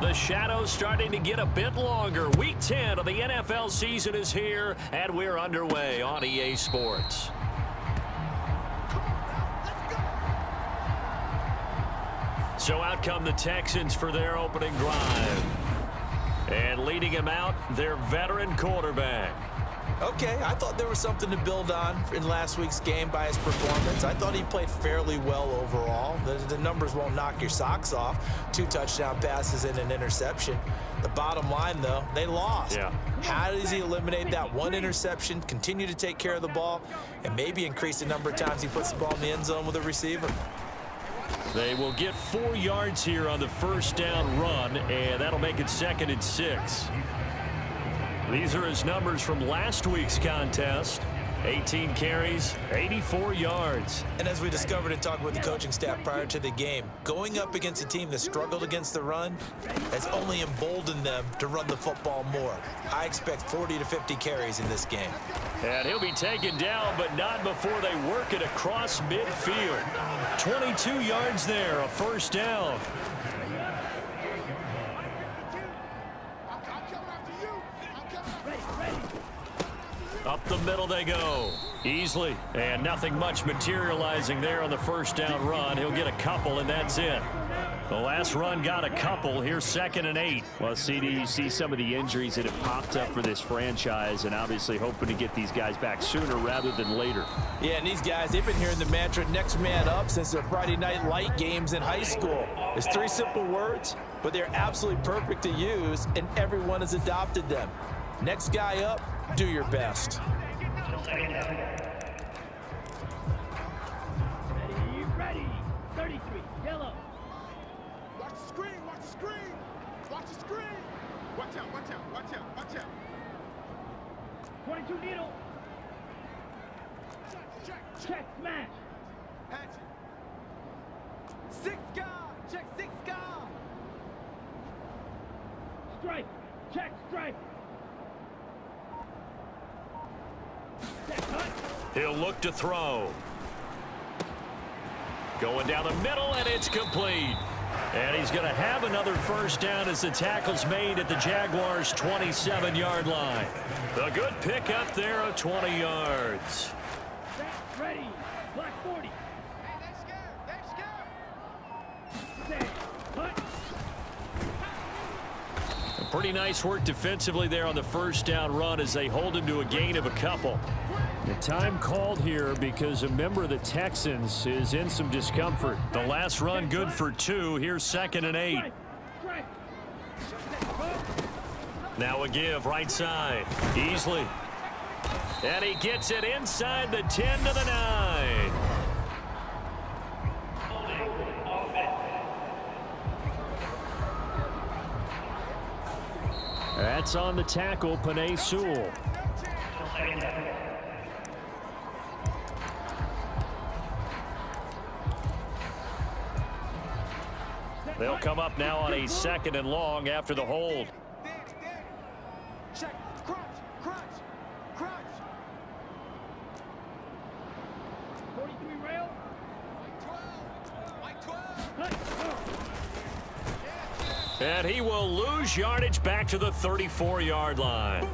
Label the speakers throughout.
Speaker 1: The shadow's starting to get a bit longer. Week 10 of the NFL season is here, and we're underway on EA Sports. So out come the Texans for their opening drive. And leading him out, their veteran quarterback.
Speaker 2: Okay, I thought there was something to build on in last week's game by his performance. I thought he played fairly well overall. The numbers won't knock your socks off. 2 touchdown passes and an interception. The bottom line, though, they lost.
Speaker 1: Yeah.
Speaker 2: How does he eliminate that 1 interception, continue to take care of the ball, and maybe increase the number of times he puts the ball in the end zone with a receiver?
Speaker 1: They will get 4 yards here on the first down run, and that'll make it 2nd and 6. These are his numbers from last week's contest. 18 carries, 84 yards.
Speaker 2: And as we discovered in talking with the coaching staff prior to the game, going up against a team that struggled against the run has only emboldened them to run the football more. I expect 40 to 50 carries in this game.
Speaker 1: And he'll be taken down, but not before they work it across midfield. 22 yards there, a first down. Up the middle they go. Easily. And nothing much materializing there on the first down run. He'll get a couple, and that's it. The last run got a couple. Here's 2nd and 8.
Speaker 3: Well, CD, you see some of the injuries that have popped up for this franchise, and obviously hoping to get these guys back sooner rather than later.
Speaker 2: Yeah, and these guys, they've been hearing the mantra next man up since their Friday night light games in high school. It's 3 simple words, but they're absolutely perfect to use, and everyone has adopted them. Next guy up, do your best.
Speaker 4: Ready. 33, yellow.
Speaker 5: Watch the screen, watch the screen. Watch the screen. Watch out, watch out, watch out, watch out.
Speaker 4: 22 needle. Check, smash.
Speaker 5: Hatch it. 6 guard, check 6 guard.
Speaker 4: Strike, check, strike.
Speaker 1: He'll look to throw. Going down the middle, and it's complete. And he's going to have another first down as the tackle's made at the Jaguars' 27-yard line. A good pick up there of 20 yards.
Speaker 4: Ready, black 40.
Speaker 5: Hey, they're scared,
Speaker 4: Set, cut.
Speaker 1: Pretty nice work defensively there on the first down run as they hold him to a gain of a couple. The time called here because a member of the Texans is in some discomfort. The last run good for 2. Here's 2nd and 8. Now a give right side. Easily. And he gets it inside the 10 to the 9. That's on the tackle, Panay Sewell. They'll come up now on a 2nd and long after the hold.
Speaker 5: Check, crunch, crunch, crunch.
Speaker 4: 43 rail.
Speaker 5: Like 12.
Speaker 1: And he will lose yardage back to the 34-yard line.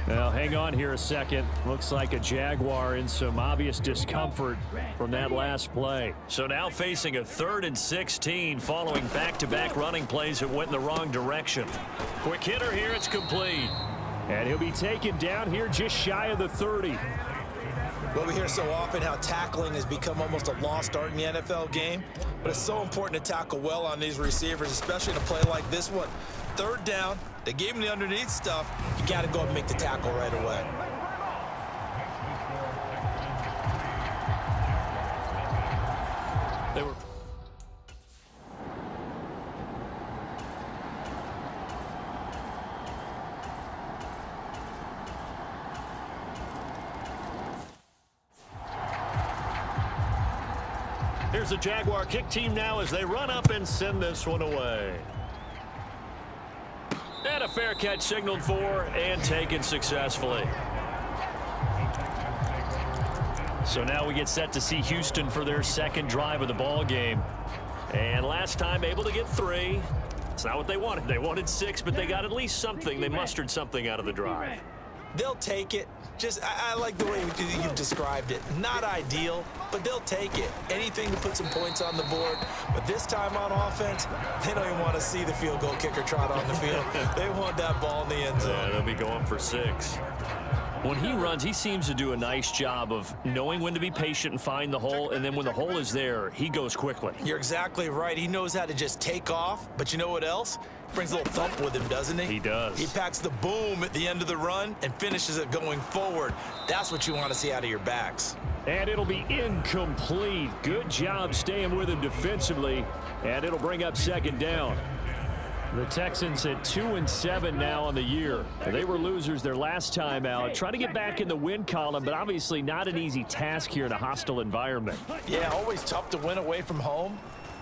Speaker 1: Now, hang on here a second. Looks like a Jaguar in some obvious discomfort from that last play. So now facing a 3rd and 16 following back-to-back running plays that went in the wrong direction. Quick hitter here, it's complete. And he'll be taken down here just shy of the 30.
Speaker 2: Well, we hear so often how tackling has become almost a lost art in the NFL game, but it's so important to tackle well on these receivers, especially in a play like this one. 3rd down, they gave him the underneath stuff. You got to go and make the tackle right away.
Speaker 1: They were. Here's the Jaguar kick team now as they run up and send this one away. And a fair catch signaled for and taken successfully. So now we get set to see Houston for their 2nd drive of the ball game. And last time able to get 3. It's not what they wanted. They wanted 6, but they got at least something. They mustered something out of the drive.
Speaker 2: They'll take it. I like the way you've described it. Not ideal, but they'll take it. Anything to put some points on the board. But this time on offense, they don't even want to see the field goal kicker trot on the field. They want that ball in the end zone.
Speaker 1: Yeah, they'll be going for 6. When he runs, he seems to do a nice job of knowing when to be patient and find the hole, and then when the hole is there, he goes quickly.
Speaker 2: You're exactly right. He knows how to just take off, but you know what else? Brings a little thump with him, doesn't he?
Speaker 1: He does.
Speaker 2: He packs the boom at the end of the run and finishes it going forward. That's what you want to see out of your backs.
Speaker 3: And it'll be incomplete. Good job staying with him defensively, and it'll bring up 2nd down. The Texans at 2-7 now on the year. They were losers their last time out. Trying to get back in the win column, but obviously not an easy task here in a hostile environment.
Speaker 2: Yeah, always tough to win away from home.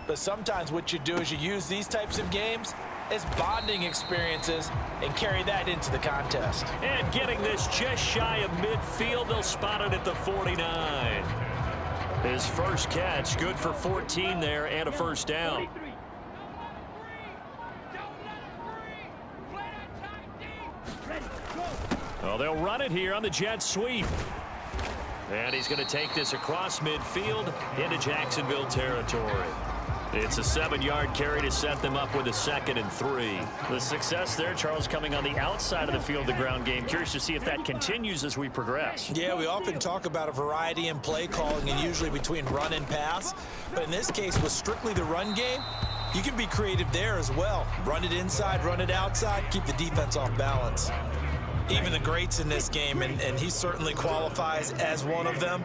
Speaker 2: But sometimes what you do is you use these types of games as bonding experiences and carry that into the contest.
Speaker 1: And getting this just shy of midfield, they'll spot it at the 49. His first catch, good for 14 there and a first down. Well, they'll run it here on the jet sweep. And he's going to take this across midfield into Jacksonville territory. It's a 7-yard carry to set them up with a 2nd and 3. The success there, Charles, coming on the outside of the field, the ground game. Curious to see if that continues as we progress.
Speaker 2: Yeah, we often talk about a variety in play calling and usually between run and pass. But in this case, with strictly the run game, you can be creative there as well. Run it inside, run it outside, keep the defense off balance. Even the greats in this game, and he certainly qualifies as one of them,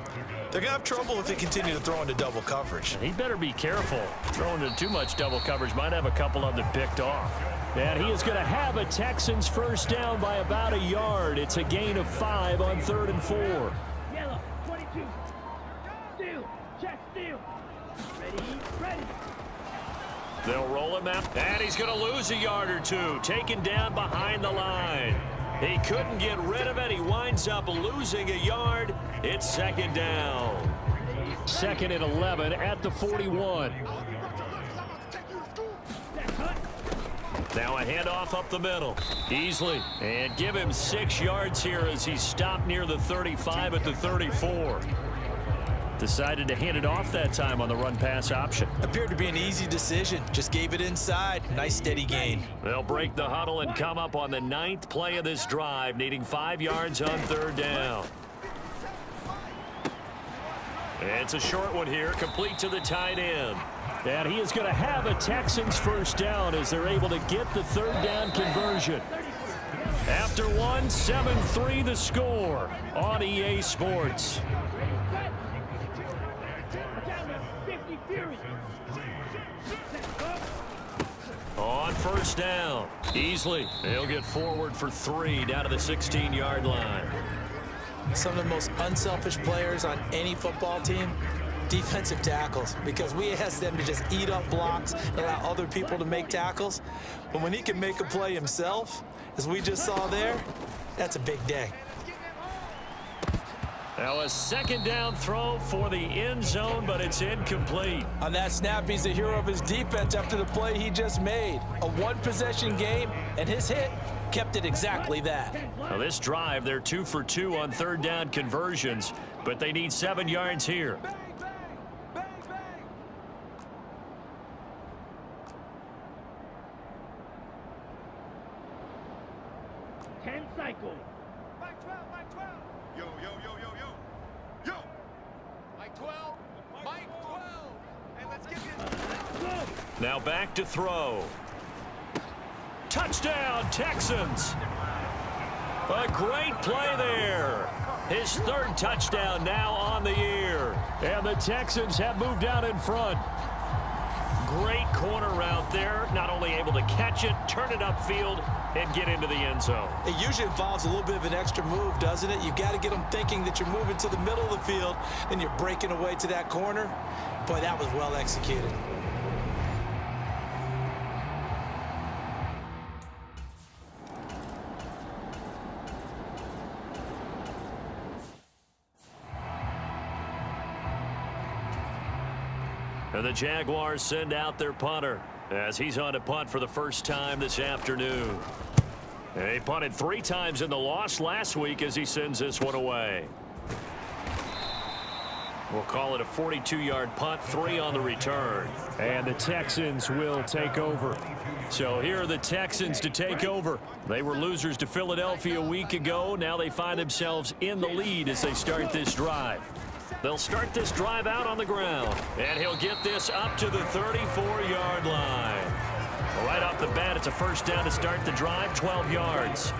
Speaker 2: they're going to have trouble if they continue to throw into double coverage.
Speaker 3: He better be careful. Throwing into too much double coverage might have a couple of them picked off. And he is going to have a Texans first down by about a yard. It's a gain of 5 on 3rd and 4.
Speaker 4: Yellow, 22. Steal, check, steal. Ready.
Speaker 1: They'll roll him out, and he's going to lose a yard or 2, taken down behind the line. He couldn't get rid of it. He winds up losing a yard. It's 2nd down.
Speaker 3: 2nd and 11 at the 41.
Speaker 1: Now a handoff up the middle. Easily. And give him 6 yards here as he stopped near the 35 at the 34. Decided to hand it off that time on the run-pass option.
Speaker 2: Appeared to be an easy decision. Just gave it inside. Nice steady gain.
Speaker 1: They'll break the huddle and come up on the 9th play of this drive, needing 5 yards on 3rd down. It's a short one here, complete to the tight end.
Speaker 3: And he is going to have a Texans first down as they're able to get the 3rd down conversion. After one, 7-3 the score on EA Sports.
Speaker 1: On first down, easily. They'll get forward for 3 down to the 16-yard line.
Speaker 2: Some of the most unselfish players on any football team, defensive tackles, because we ask them to just eat up blocks and allow other people to make tackles. But when he can make a play himself, as we just saw there, that's a big day.
Speaker 1: Now a 2nd down throw for the end zone, but it's incomplete.
Speaker 2: On that snap, he's the hero of his defense after the play he just made. A one-possession game, and his hit kept it exactly that.
Speaker 1: Now this drive, they're 2 for 2 on 3rd down conversions, but they need 7 yards here.
Speaker 4: 10 cycles.
Speaker 5: Mike 12, Mike 12. Yo. Mike 12, Mike 12. And let's give you...
Speaker 1: Now back to throw. Touchdown, Texans. A great play there. His 3rd touchdown now on the year.
Speaker 3: And the Texans have moved out in front.
Speaker 1: Great corner route there. Not only able to catch it, turn it upfield, and get into the end zone.
Speaker 2: It usually involves a little bit of an extra move, doesn't it? You've got to get them thinking that you're moving to the middle of the field and you're breaking away to that corner. Boy, that was well executed.
Speaker 1: And the Jaguars send out their punter. as he's on to punt for the first time this afternoon. And he punted 3 times in the loss last week as he sends this one away. We'll call it a 42-yard punt, 3 on the return.
Speaker 3: And the Texans will take over.
Speaker 1: So here are the Texans to take over. They were losers to Philadelphia a week ago. Now they find themselves in the lead as they start this drive. They'll start this drive out on the ground. And he'll get this up to the 34-yard line. Right off the bat, it's a first down to start the drive, 12 yards.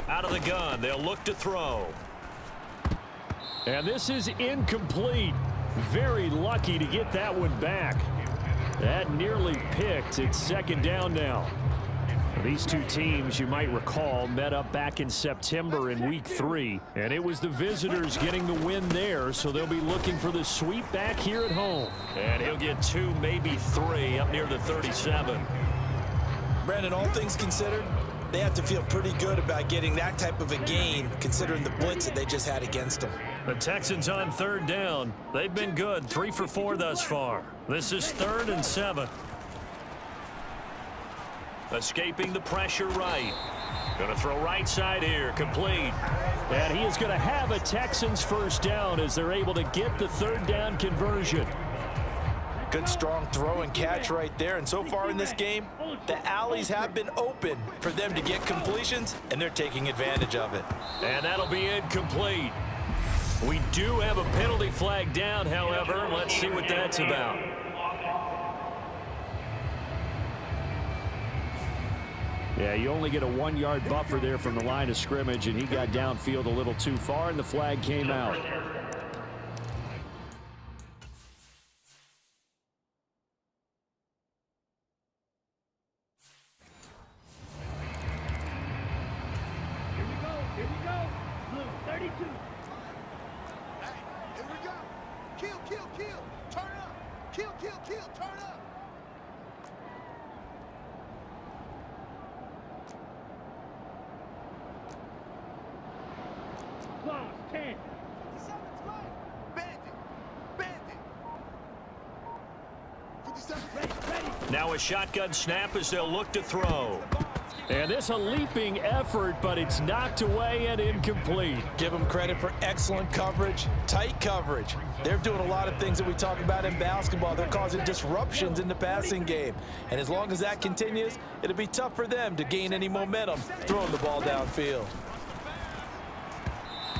Speaker 1: Out of the gun, they'll look to throw.
Speaker 3: And this is incomplete. Very lucky to get that one back. That nearly picked. It's second down now. These two teams, you might recall, met up back in September in Week 3, and it was the visitors getting the win there, so they'll be looking for the sweep back here at home.
Speaker 1: And he'll get 2, maybe 3 up near the 37.
Speaker 2: Brandon, all things considered, they have to feel pretty good about getting that type of a gain, considering the blitz that they just had against them.
Speaker 1: The Texans on third down. They've been good, 3 for 4 thus far. This is 3rd and 7. Escaping the pressure right. Going to throw right side here, complete.
Speaker 3: And he is going to have a Texans first down as they're able to get the third down conversion.
Speaker 2: Good strong throw and catch right there. And so far in this game, the alleys have been open for them to get completions, and they're taking advantage of it.
Speaker 1: And that'll be incomplete. We do have a penalty flag down, however. Let's see what that's about.
Speaker 3: Yeah, you only get a 1-yard buffer there from the line of scrimmage, and he got downfield a little too far, and the flag came out.
Speaker 4: Here we go. Blue 32.
Speaker 5: Hey, here we go. Kill, kill, kill. Turn up. Kill, kill, kill. Turn up.
Speaker 4: Claws 10.
Speaker 5: 57's right. Bandit. Bandit. 57.
Speaker 4: Ready.
Speaker 1: Now a shotgun snap as they'll look to throw.
Speaker 3: And this a leaping effort, but it's knocked away and incomplete.
Speaker 2: Give them credit for excellent coverage, tight coverage. They're doing a lot of things that we talk about in basketball. They're causing disruptions in the passing game. And as long as that continues, it'll be tough for them to gain any momentum throwing the ball downfield.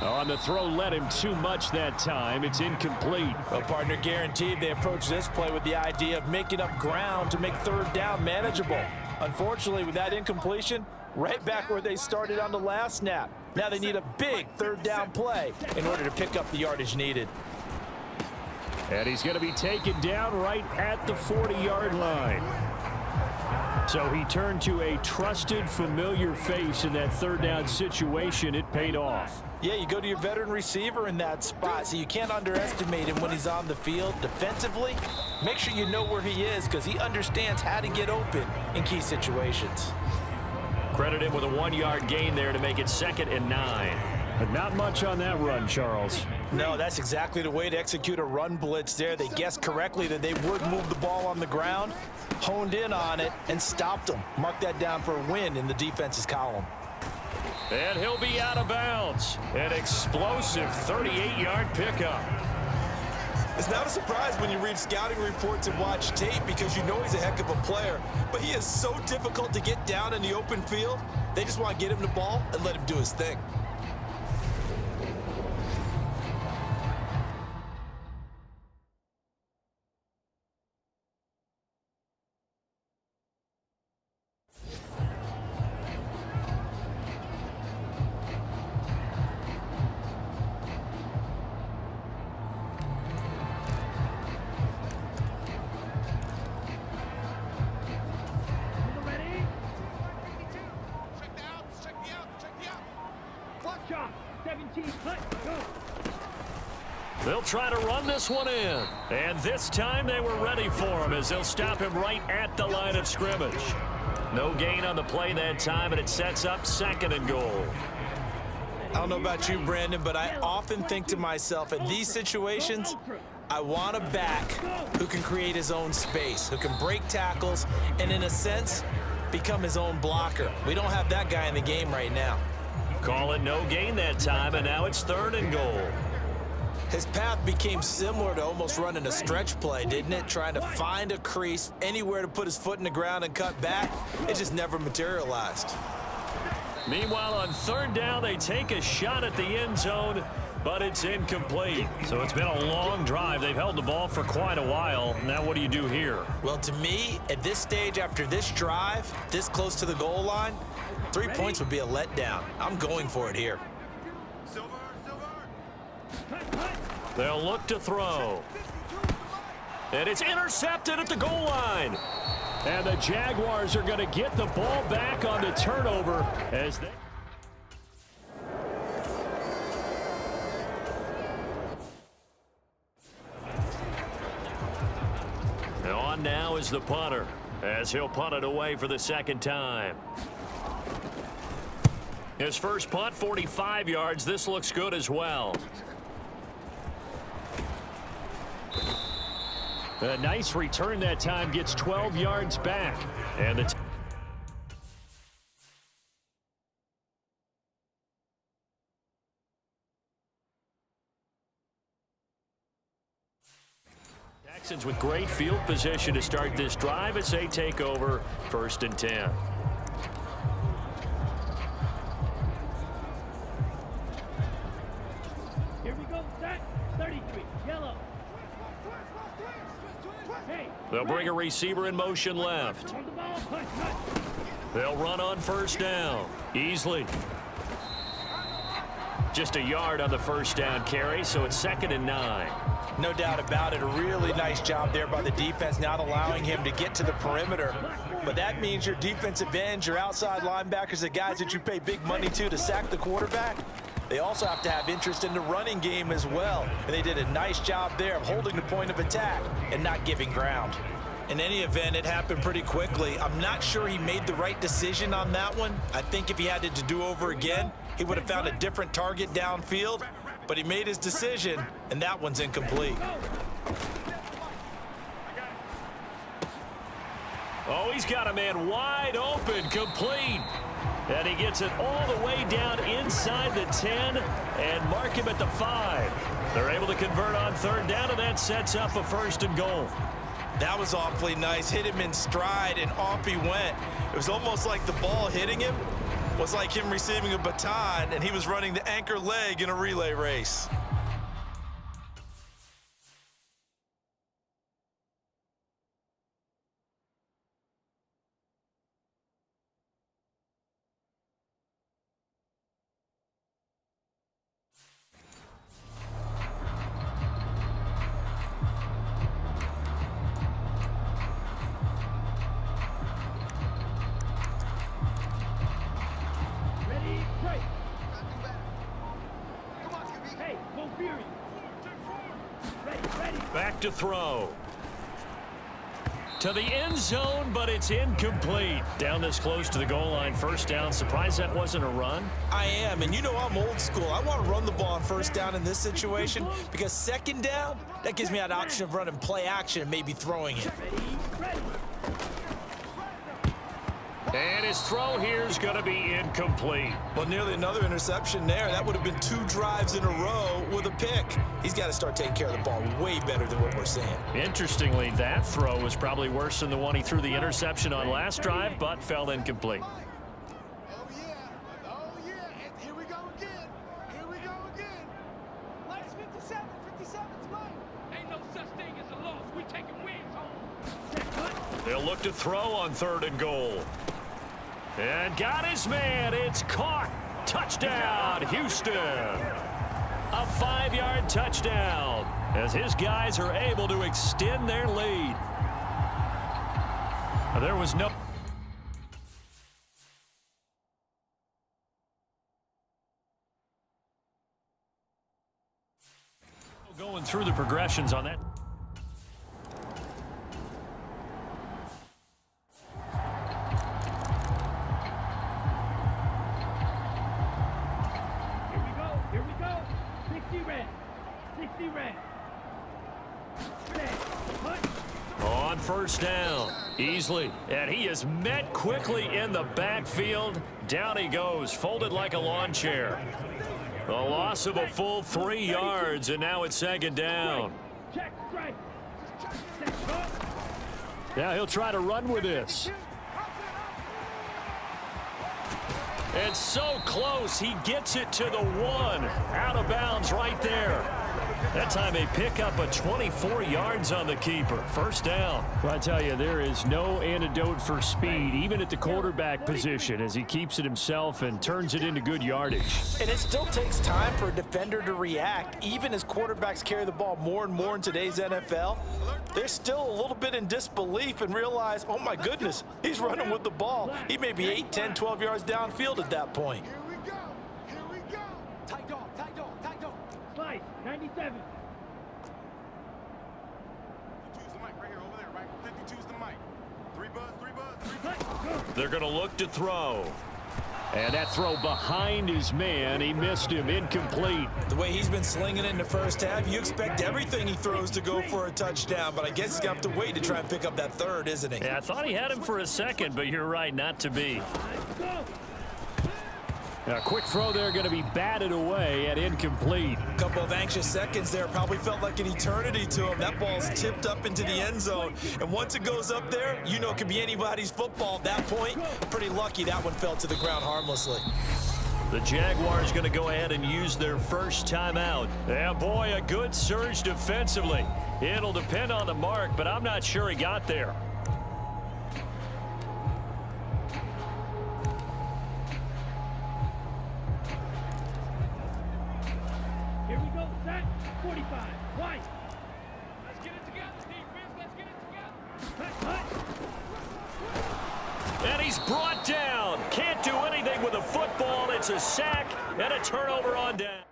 Speaker 3: On the throw, led him too much that time. It's incomplete.
Speaker 2: Well, partner, guaranteed they approach this play with the idea of making up ground to make third down manageable. Unfortunately, with that incompletion, right back where they started on the last snap. Now they need a big third down play in order to pick up the yardage needed.
Speaker 3: And he's going to be taken down right at the 40-yard line. So he turned to a trusted, familiar face in that third down situation. It paid off.
Speaker 2: Yeah, you go to your veteran receiver in that spot, so you can't underestimate him when he's on the field defensively. Make sure you know where he is because he understands how to get open in key situations.
Speaker 1: Credit him with a 1-yard gain there to make it 2nd and 9.
Speaker 3: But not much on that run, Charles.
Speaker 2: No, that's exactly the way to execute a run blitz there. They guessed correctly that they would move the ball on the ground, honed in on it, and stopped them. Mark that down for a win in the defense's column.
Speaker 1: And he'll be out of bounds. An explosive 38-yard pickup.
Speaker 2: It's not a surprise when you read scouting reports and watch tape because you know he's a heck of a player. But he is so difficult to get down in the open field. They just want to get him the ball and let him do his thing.
Speaker 4: Ready?
Speaker 5: Check the out.
Speaker 4: Watch out. 17. Cut. Go.
Speaker 1: They'll try to run this one in. And this time they were ready for him as they'll stop him right at the line of scrimmage. No gain on the play that time, and it sets up 2nd and goal.
Speaker 2: I don't know about you, Brandon, but I often think to myself, in these situations, I want a back who can create his own space, who can break tackles, and in a sense, become his own blocker. We don't have that guy in the game right now.
Speaker 3: Call it no gain that time, and now it's 3rd and goal.
Speaker 2: His path became similar to almost running a stretch play, didn't it? Trying to find a crease, anywhere to put his foot in the ground and cut back. It just never materialized.
Speaker 3: Meanwhile, on 3rd down, they take a shot at the end zone, but it's incomplete. So it's been a long drive. They've held the ball for quite a while. Now what do you do here?
Speaker 2: Well, to me, at this stage, after this drive, this close to the goal line, 3 points would be a letdown. I'm going for it here.
Speaker 3: They'll look to throw. And it's intercepted at the goal line. And the Jaguars are going to get the ball back on the turnover as they... On now is the punter, as he'll punt it away for the 2nd time. His first punt, 45 yards. This looks good as well. A nice return that time, gets 12 yards back. And the Texans with great field position to start this drive as they take over 1st and 10.
Speaker 4: Here we go, set. 33, yellow. Hey,
Speaker 3: They'll bring a receiver in motion left.
Speaker 4: hold the ball, punch, punch.
Speaker 3: They'll run on 1st down. Easily. Just a yard on the 1st down carry, so it's 2nd and 9.
Speaker 2: No doubt about it. A really nice job there by the defense, not allowing him to get to the perimeter. But that means your defensive ends, your outside linebackers, the guys that you pay big money to sack the quarterback, they also have to have interest in the running game as well. And they did a nice job there of holding the point of attack and not giving ground. In any event, it happened pretty quickly. I'm not sure he made the right decision on that one. I think if he had it to do over again, he would have found a different target downfield. But he made his decision, and that one's incomplete.
Speaker 3: Oh, he's got a man wide open, complete. And he gets it all the way down inside the 10 and mark him at the 5. They're able to convert on 3rd down, and that sets up a 1st and goal.
Speaker 2: That was awfully nice. Hit him in stride, and off he went. It was almost like the ball hitting him was like him receiving a baton, and he was running the anchor leg in a relay race.
Speaker 4: Ready, break. Hey, go Fury. Ready.
Speaker 3: Back to throw. To the end zone, but it's incomplete. Down this close to the goal line, 1st down. Surprised that wasn't a run?
Speaker 2: I am, and you know I'm old school. I want to run the ball on 1st down in this situation because 2nd down, that gives me that option of running play action and maybe throwing it.
Speaker 4: Ready.
Speaker 3: And his throw here is going to be incomplete.
Speaker 2: Well, nearly another interception there. That would have been 2 drives in a row with a pick. He's got to start taking care of the ball way better than what we're seeing.
Speaker 3: Interestingly, that throw was probably worse than the one he threw the interception on last drive, but fell incomplete.
Speaker 5: Oh, yeah. And here we go again.
Speaker 4: Last 57, 57's mine.
Speaker 6: Ain't no such thing as a loss. We taking wins home.
Speaker 4: Set, punch.
Speaker 3: They'll look to throw on 3rd and goal. And got his man. It's caught. Touchdown, Houston. A 5-yard touchdown as his guys are able to extend their lead. There was no... Going through the progressions on that.
Speaker 4: Here we
Speaker 1: first down. Easily. And he is met quickly in the backfield. Down he goes, folded like a lawn chair. A loss of a full 3 yards, and now it's second down.
Speaker 4: Check, right.
Speaker 3: Yeah, he'll try to run with this.
Speaker 1: And so close, he gets it to the 1. Out of bounds right there. That time they pick up a 24 yards on the keeper. First down.
Speaker 3: Well, I tell you, there is no antidote for speed, even at the quarterback position, as he keeps it himself and turns it into good yardage.
Speaker 2: And it still takes time for a defender to react. Even as quarterbacks carry the ball more and more in today's NFL, they're still a little bit in disbelief and realize, oh my goodness, he's running with the ball. He may be 8, 10, 12 yards downfield at that point.
Speaker 5: Here we go. Here we go.
Speaker 4: Tight dog, tight dog, tight dog. Slice, 97.
Speaker 5: 52's the mic right here, over there, right? 52's the mic. 3 buzz.
Speaker 1: They're going to look to throw.
Speaker 3: And that throw behind his man, he missed him, incomplete.
Speaker 2: The way he's been slinging it in the first half, you expect everything he throws to go for a touchdown, but I guess he's going to have to wait to try and pick up that third, isn't he?
Speaker 1: Yeah, I thought he had him for a second, but you're right, not to be.
Speaker 3: A quick throw there, going to be batted away and incomplete.
Speaker 2: A couple of anxious seconds there, probably felt like an eternity to him. That ball's tipped up into the end zone, and once it goes up there, you know it could be anybody's football. At that point, pretty lucky that one fell to the ground harmlessly.
Speaker 1: The Jaguars going to go ahead and use their first timeout. Yeah, boy, a good surge defensively. It'll depend on the mark, but I'm not sure he got there.
Speaker 4: Here we go, set. 45. White.
Speaker 6: Let's get it together, defense. Let's get it together.
Speaker 4: Cut.
Speaker 1: And he's brought down. Can't do anything with a football. It's a sack and a turnover on down.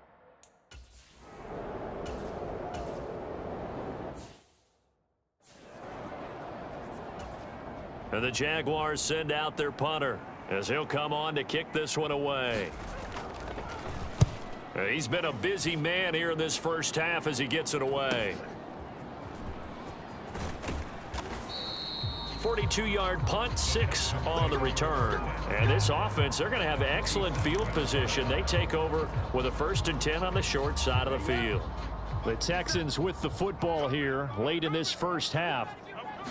Speaker 1: And the Jaguars send out their punter as he'll come on to kick this one away. He's been a busy man here in this first half as he gets it away. 42-yard punt, 6 on the return. And this offense, they're going to have excellent field position. They take over with a 1st and 10 on the short side of the field.
Speaker 3: The Texans with the football here late in this first half.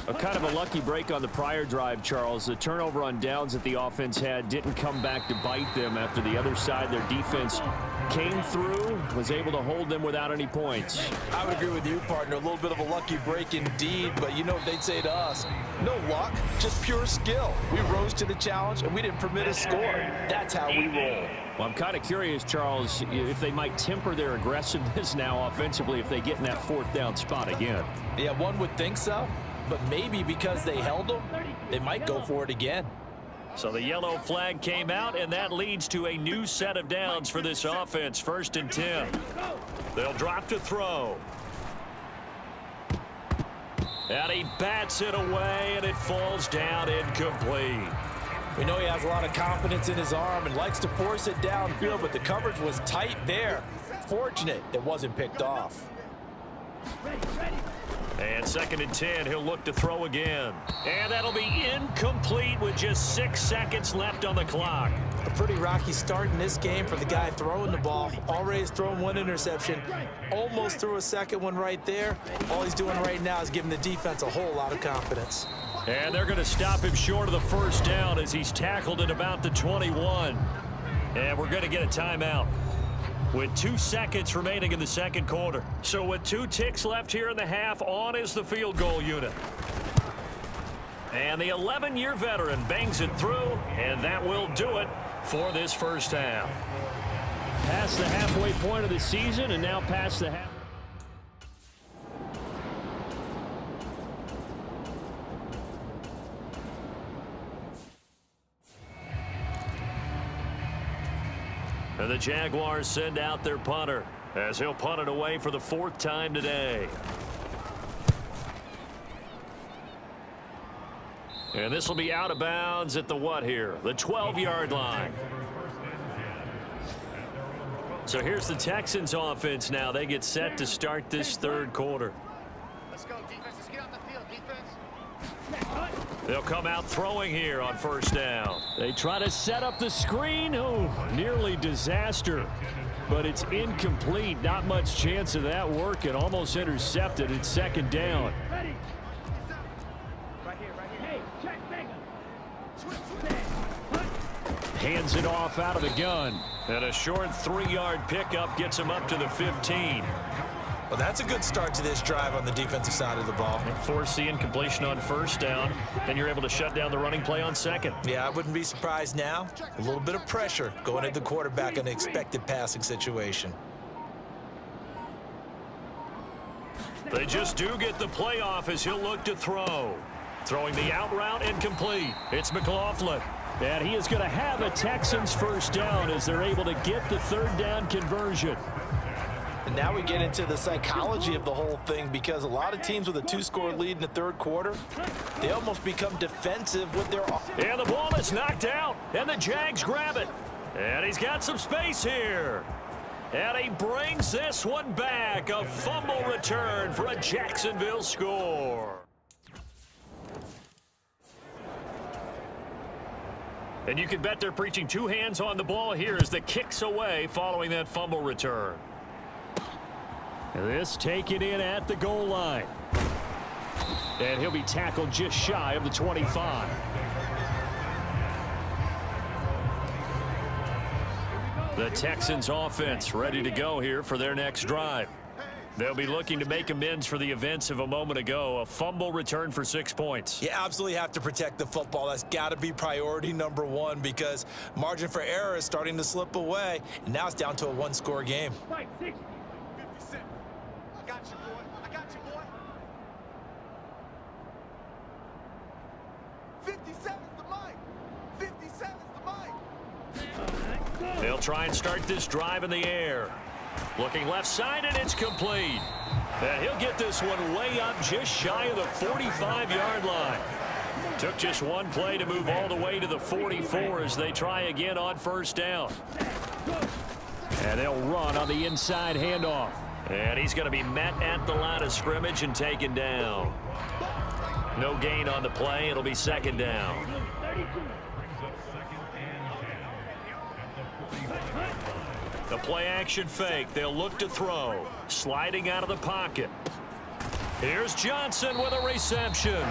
Speaker 3: A kind of a lucky break on the prior drive, Charles. The turnover on downs that the offense had didn't come back to bite them after the other side. Their defense came through, was able to hold them without any points.
Speaker 2: I would agree with you, partner. A little bit of a lucky break indeed, but you know what they'd say to us. No luck, just pure skill. We rose to the challenge, and we didn't permit a score. That's how we roll.
Speaker 3: Well, I'm kind of curious, Charles, if they might temper their aggressiveness now offensively if they get in that 4th down spot again.
Speaker 2: Yeah, one would think so, but maybe because they held them, they might go for it again.
Speaker 1: So the yellow flag came out, and that leads to a new set of downs for this offense. 1st and 10. They'll drop to throw. And he bats it away, and it falls down incomplete.
Speaker 2: We know he has a lot of confidence in his arm and likes to force it downfield, but the coverage was tight there. Fortunate it wasn't picked off.
Speaker 4: Ready, ready.
Speaker 1: And 2nd and 10, he'll look to throw again. And that'll be incomplete with just 6 seconds left on the clock.
Speaker 2: A pretty rocky start in this game for the guy throwing the ball. Already has thrown 1 interception. Almost threw a second one right there. All he's doing right now is giving the defense a whole lot of confidence.
Speaker 1: And they're going to stop him short of the 1st down as he's tackled at about the 21. And we're going to get a timeout with 2 seconds remaining in the 2nd quarter. So with 2 ticks left here in the half, on is the field goal unit. And the 11-year veteran bangs it through, and that will do it for this first half.
Speaker 3: Past the halfway point of the season and now past the half.
Speaker 1: And the Jaguars send out their punter as he'll punt it away for the 4th time today. And this will be out of bounds at the what here? The 12-yard line. So here's the Texans offense now. They get set to start this 3rd quarter.
Speaker 5: Let's go, defense. Let's get out the field, defense.
Speaker 1: They'll come out throwing here on first down.
Speaker 3: They try to set up the screen. Oh, nearly disaster. But it's incomplete. Not much chance of that working. Almost intercepted. It's second down.
Speaker 4: Ready. Right here. Hey, check Vega.
Speaker 3: Hands it off out of the gun.
Speaker 1: And a short 3-yard pickup gets him up to the 15.
Speaker 2: Well, that's a good start to this drive on the defensive side of the ball.
Speaker 1: Force the incompletion on first down. Then you're able to shut down the running play on second.
Speaker 2: Yeah, I wouldn't be surprised now. A little bit of pressure going at the quarterback in an expected passing situation.
Speaker 1: They just do get the play off as he'll look to throw. Throwing the out route incomplete. It's McLaughlin.
Speaker 3: And he is going to have a Texans first down as they're able to get the third down conversion.
Speaker 2: And now we get into the psychology of the whole thing, because a lot of teams with a 2-score lead in the third quarter, they almost become defensive with their...
Speaker 1: And the ball is knocked out, and the Jags grab it. And he's got some space here. And he brings this one back. A fumble return for a Jacksonville score. And you can bet they're preaching 2 hands on the ball here as the kick's away following that fumble return.
Speaker 3: This taken in at the goal line. And he'll be tackled just shy of the 25.
Speaker 1: The Texans offense ready to go here for their next drive. They'll be looking to make amends for the events of a moment ago. A fumble return for 6 points.
Speaker 2: You absolutely have to protect the football. That's got to be priority number 1, because margin for error is starting to slip away, and now it's down to a 1-score game.
Speaker 4: Fight 60.
Speaker 5: 57. I got you, boy. I got you, boy. 57's the mic. 57's the mic.
Speaker 1: They'll try and start this drive in the air. Looking left side, and it's complete. And he'll get this one way up just shy of the 45-yard line. Took just one play to move all the way to the 44 as they try again on first down.
Speaker 3: And they'll run on the inside handoff.
Speaker 1: And he's going to be met at the line of scrimmage and taken down. No gain on the play. It'll be second down. The play action fake. They'll look to throw. Sliding out of the pocket. Here's Johnson with a reception.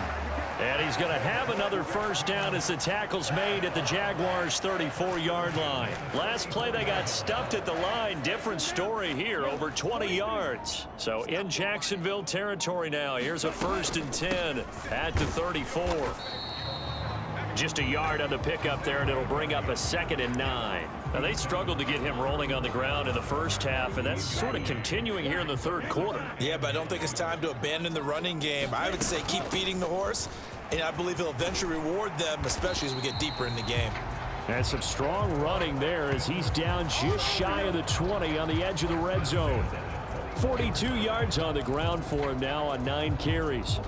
Speaker 1: And he's going to have another first down as the tackle's made at the Jaguars' 34-yard line. Last play they got stuffed at the line. Different story here, over 20 yards. So in Jacksonville territory now. Here's a 1st and 10 at the 34. Just a yard on the pickup there, and it'll bring up a 2nd and 9. Now, they struggled to get him rolling on the ground in the first half, and that's sort of continuing here in the third quarter.
Speaker 2: Yeah, but I don't think it's time to abandon the running game. I would say keep feeding the horse, and I believe he'll eventually reward them, especially as we get deeper in the game.
Speaker 3: And some strong running there as he's down just shy of the 20 on the edge of the red zone. 42 yards on the ground for him now on 9 carries.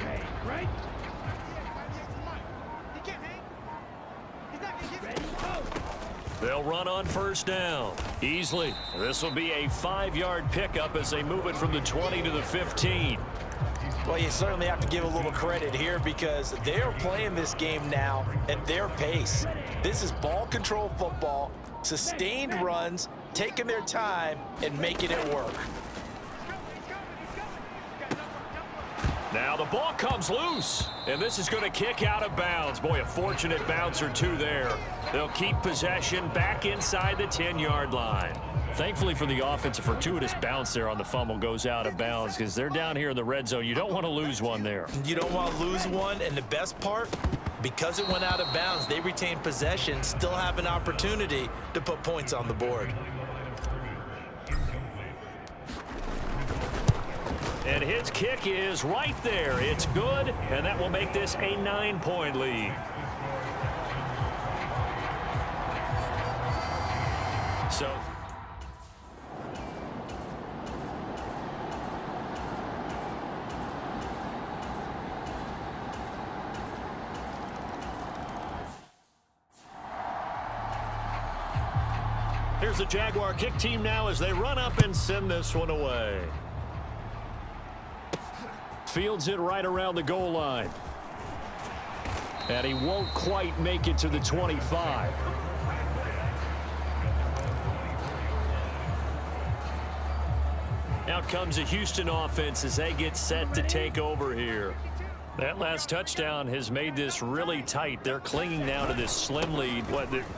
Speaker 4: Right?
Speaker 1: They'll run on first down. Easily. This will be a 5-yard pickup as they move it from the 20 to the 15.
Speaker 2: Well, you certainly have to give a little credit here, because they're playing this game now at their pace. This is ball control football, sustained runs, taking their time, and making it work.
Speaker 1: Now the ball comes loose, and this is going to kick out of bounds. Boy, a fortunate bounce or 2 there. They'll keep possession back inside the 10-yard line. Thankfully for the offense, a fortuitous bounce there on the fumble goes out of bounds, because they're down here in the red zone. You don't want to lose one there.
Speaker 2: You don't want to lose one, and the best part, because it went out of bounds, they retain possession, still have an opportunity to put points on the board.
Speaker 1: And his kick is right there. It's good, and that will make this a 9-point lead. So here's the Jaguar kick team now as they run up and send this one away.
Speaker 3: Fields it right around the goal line. And he won't quite make it to the 25.
Speaker 1: Out comes a Houston offense as they get set to take over here. That last touchdown has made this really tight. They're clinging now to this slim lead.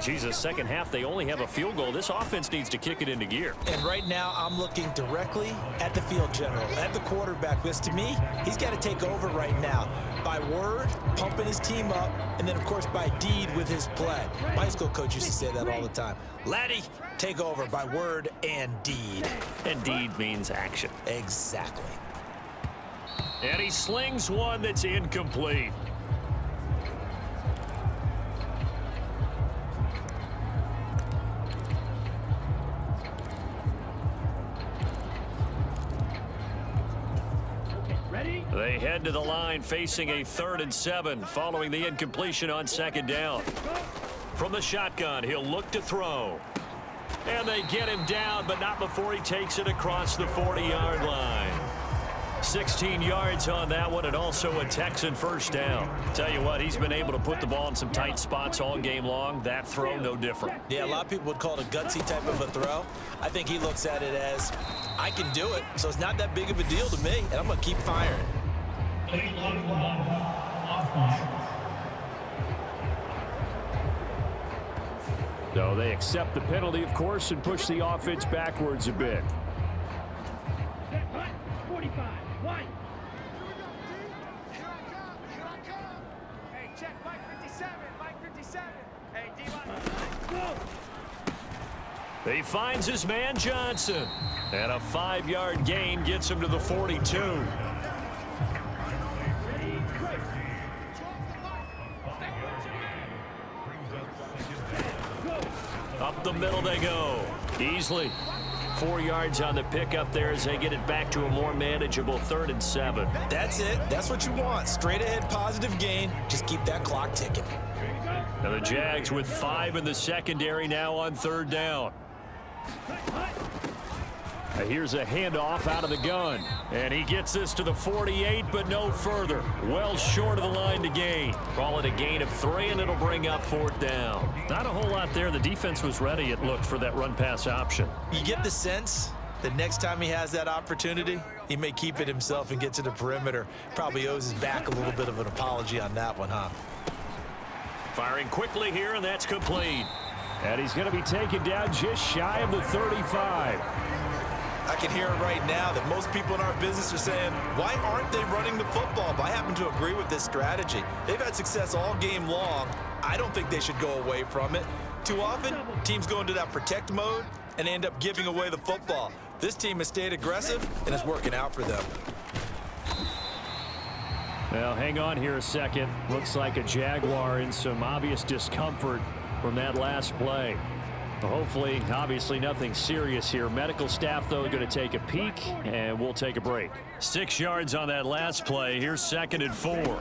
Speaker 1: Jesus, second half, they only have a field goal. This offense needs to kick it into gear.
Speaker 2: And right now, I'm looking directly at the field general, at the quarterback. Because to me, he's got to take over right now. By word, pumping his team up, and then, of course, by deed with his play. My high school coach used to say that all the time. Laddie, take over by word and deed.
Speaker 1: And deed means action.
Speaker 2: Exactly.
Speaker 1: And he slings one that's incomplete.
Speaker 4: Ready?
Speaker 1: They head to the line facing a 3rd and 7 following the incompletion on 2nd down. From the shotgun, he'll look to throw. And they get him down, but not before he takes it across the 40-yard line. 16 yards on that one, and also a Texan first down. Tell you what, he's been able to put the ball in some tight spots all game long. That throw, no different.
Speaker 2: Yeah, a lot of people would call it a gutsy type of a throw. I think he looks at it as, I can do it, so it's not that big of a deal to me, and I'm going to keep firing.
Speaker 3: So they accept the penalty, of course, and push the offense backwards a bit.
Speaker 4: Set, hut, 45. One.
Speaker 5: Here we go, D. Here I come. Here I come.
Speaker 6: Hey, check Mike 57. Mike 57. Hey, D-1.
Speaker 4: Go.
Speaker 1: He finds his man Johnson. And a 5-yard gain gets him to the 42.
Speaker 4: Ready? Quick. Go.
Speaker 1: Up the middle they go. Easily. 4 yards on the pickup there as they get it back to a more manageable 3rd and 7.
Speaker 2: That's it. That's what you want. Straight ahead, positive gain. Just keep that clock ticking.
Speaker 1: Now the Jags with 5 in the secondary now on 3rd down.
Speaker 3: Here's a handoff out of the gun.
Speaker 1: And he gets this to the 48, but no further. Well short of the line to gain. Call it a gain of 3, and it'll bring up 4th down. Not a whole lot there. The defense was ready, it looked, for that run-pass option.
Speaker 2: You get the sense that next time he has that opportunity, he may keep it himself and get to the perimeter. Probably owes his back a little bit of an apology on that one, huh?
Speaker 1: Firing quickly here, and that's complete.
Speaker 3: And he's going to be taken down just shy of the 35.
Speaker 2: I can hear it right now that most people in our business are saying, why aren't they running the football? But I happen to agree with this strategy. They've had success all game long. I don't think they should go away from it. Too often, teams go into that protect mode and end up giving away the football. This team has stayed aggressive, and it's working out for them.
Speaker 3: Well, hang on here a second. Looks like a Jaguar in some obvious discomfort from that last play. Hopefully, obviously nothing serious here. Medical staff, though, going to take a peek, and we'll take a break.
Speaker 1: 6 yards on that last play. Here's 2nd and 4.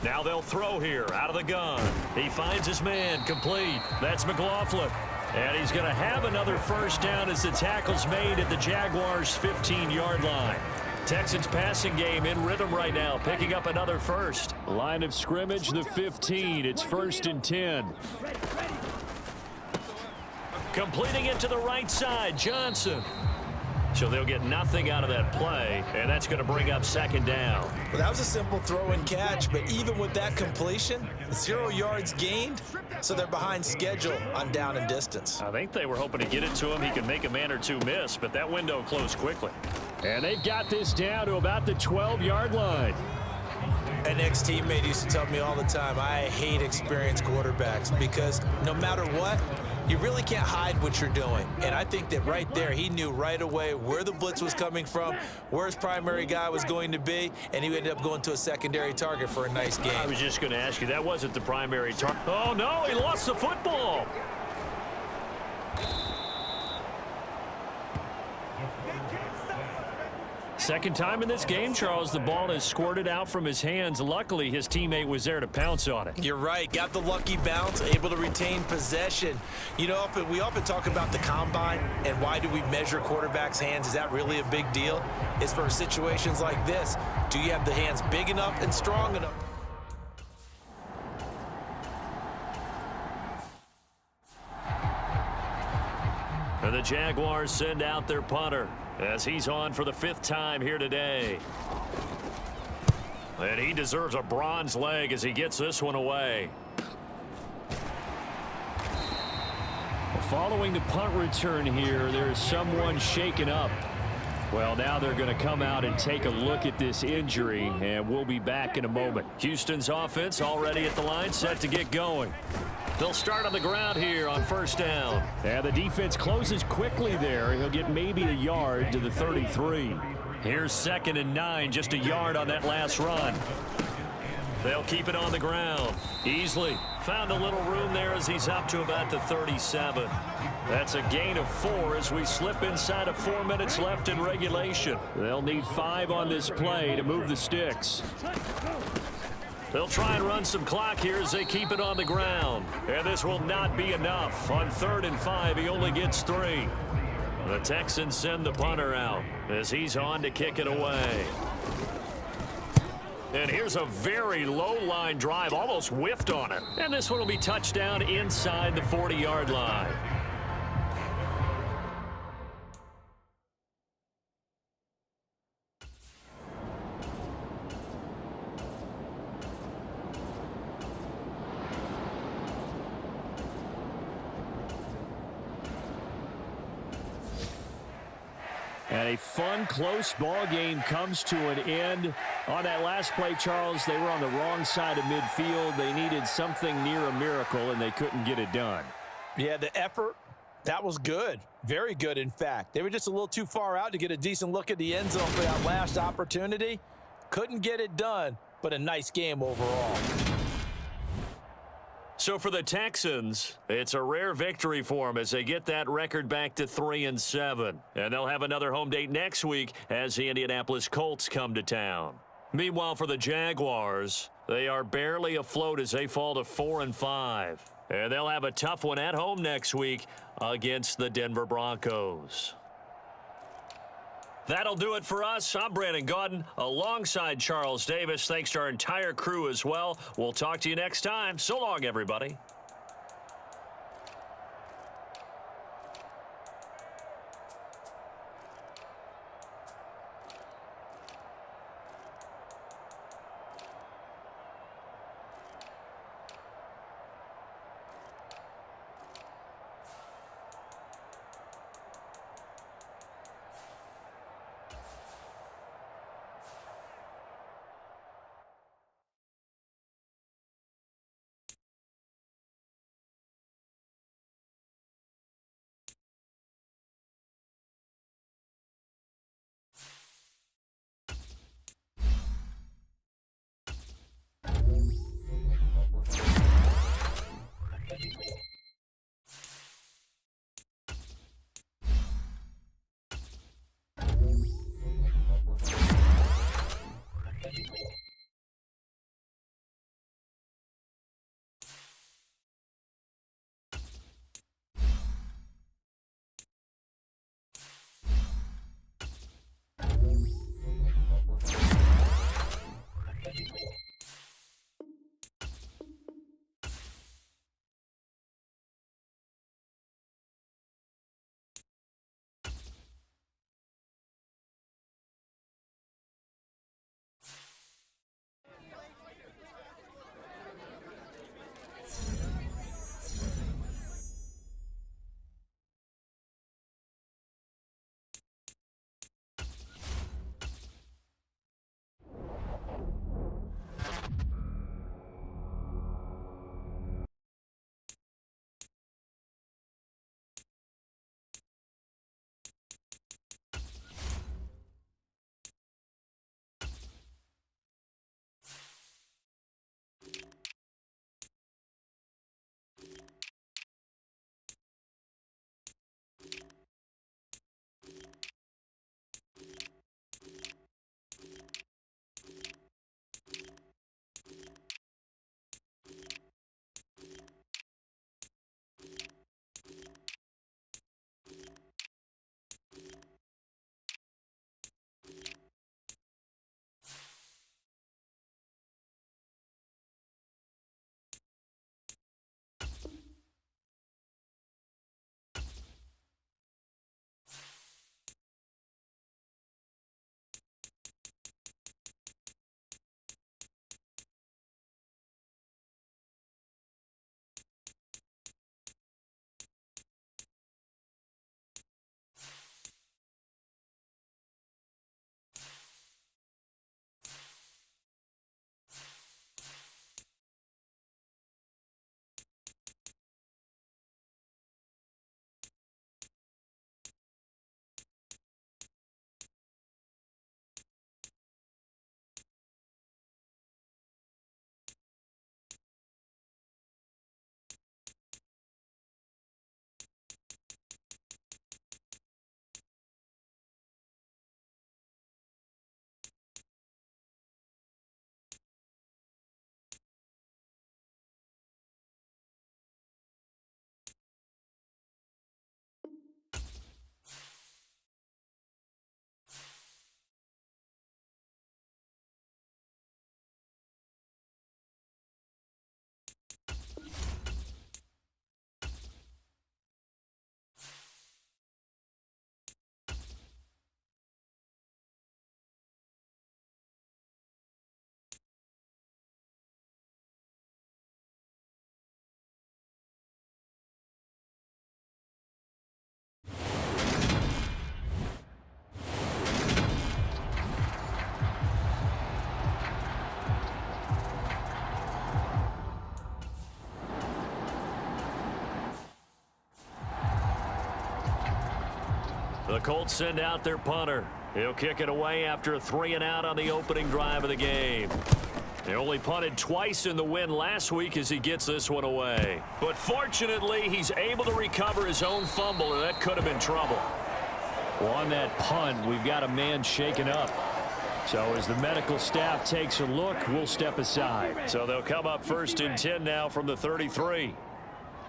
Speaker 1: Now they'll throw here out of the gun. He finds his man, complete. That's McLaughlin. And he's going to have another first down as the tackle's made at the Jaguars' 15-yard line. Texans passing game in rhythm right now, picking up another first.
Speaker 3: Line of scrimmage, the 15. It's 1st and 10.
Speaker 1: Completing it to the right side, Johnson. So they'll get nothing out of that play, and that's going to bring up 2nd down.
Speaker 2: Well, that was a simple throw and catch, but even with that completion, 0 yards gained, so they're behind schedule on down and distance.
Speaker 1: I think they were hoping to get it to him. He could make a man or two miss, but that window closed quickly.
Speaker 3: And they've got this down to about the 12-yard line.
Speaker 2: An ex-teammate used to tell me all the time, I hate experienced quarterbacks because no matter what, you really can't hide what you're doing. And I think that right there, he knew right away where the blitz was coming from, where his primary guy was going to be, and he ended up going to a secondary target for a nice game.
Speaker 1: I was just going to ask you, that wasn't the primary target. Oh, no, he lost the football.
Speaker 3: Second time in this game, Charles, the ball has squirted out from his hands. Luckily, his teammate was there to pounce on it.
Speaker 2: You're right. Got the lucky bounce, able to retain possession. You know, we often talk about the combine and why do we measure quarterbacks' hands. Is that really a big deal? It's for situations like this. Do you have the hands big enough and strong enough?
Speaker 1: And the Jaguars send out their punter as he's on for the 5th time here today. And he deserves a bronze leg as he gets this one away.
Speaker 3: Following the punt return here, there's someone shaken up. Well, now they're going to come out and take a look at this injury, and we'll be back in a moment.
Speaker 1: Houston's offense already at the line, set to get going. They'll start on the ground here on 1st down.
Speaker 3: And the defense closes quickly there. He'll get maybe a yard to the 33.
Speaker 1: Here's 2nd and 9, just a yard on that last run. They'll keep it on the ground. Easily found a little room there as he's up to about the 37. That's a gain of 4 as we slip inside of 4 minutes left in regulation.
Speaker 3: They'll need 5 on this play to move the sticks.
Speaker 1: They'll try and run some clock here as they keep it on the ground. And this will not be enough. On 3rd and 5, he only gets 3. The Texans send the punter out as he's on to kick it away. And here's a very low line drive, almost whiffed on it. And this one will be touchdown inside the 40-yard line.
Speaker 3: And a fun, close ball game comes to an end. On that last play, Charles, they were on the wrong side of midfield. They needed something near a miracle, and they couldn't get it done.
Speaker 2: Yeah, the effort, that was good. Very good, in fact. They were just a little too far out to get a decent look at the end zone for that last opportunity. Couldn't get it done, but a nice game overall.
Speaker 1: So for the Texans, it's a rare victory for them as they get that record back to 3-7. And they'll have another home date next week as the Indianapolis Colts come to town. Meanwhile, for the Jaguars, they are barely afloat as they fall to 4-5. And they'll have a tough one at home next week against the Denver Broncos. That'll do it for us. I'm Brandon Gaudin alongside Charles Davis. Thanks to our entire crew as well. We'll talk to you next time. So long, everybody. The Colts send out their punter. He'll kick it away after a 3-and-out on the opening drive of the game. They only punted twice in the win last week as he gets this one away. But fortunately, he's able to recover his own fumble, and that could have been trouble.
Speaker 3: Well, on that punt, we've got a man shaken up. So as the medical staff takes a look, we'll step aside.
Speaker 1: So they'll come up 1st and 10 now from the 33.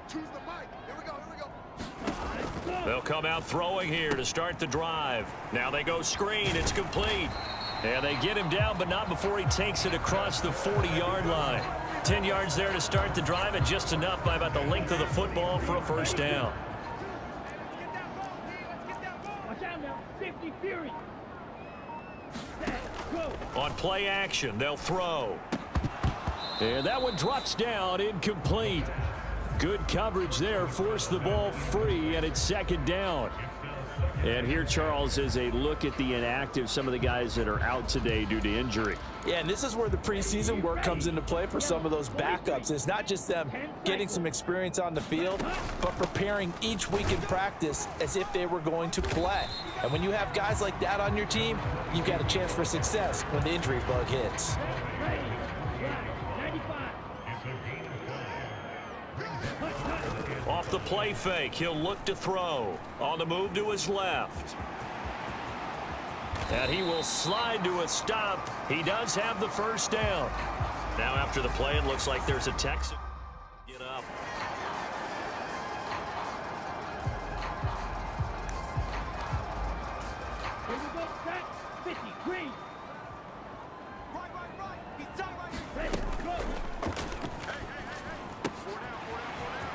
Speaker 5: Choose the mic. Here we go. Here we go.
Speaker 1: They'll come out throwing here to start the drive. Now they go screen. It's complete. And they get him down, but not before he takes it across the 40-yard line. 10 yards there to start the drive, and just enough by about the length of the football for a first down.
Speaker 4: Watch out now. 50 Fury.
Speaker 1: On play action, they'll throw.
Speaker 3: And that one drops down, incomplete. Good coverage there, forced the ball free, and it's 2nd down. And here, Charles, is a look at the inactive, some of the guys that are out today due to injury.
Speaker 2: Yeah, and this is where the preseason work comes into play for some of those backups. It's not just them getting some experience on the field, but preparing each week in practice as if they were going to play. And when you have guys like that on your team, you've got a chance for success when the injury bug hits.
Speaker 1: Off the play fake, he'll look to throw. On the move to his left. And he will slide to a stop. He does have the first down. Now after the play, it looks like there's a Texan. Get up.
Speaker 4: Here we go, set. 50 green.
Speaker 5: Right. He's tight right.
Speaker 4: Ready, go.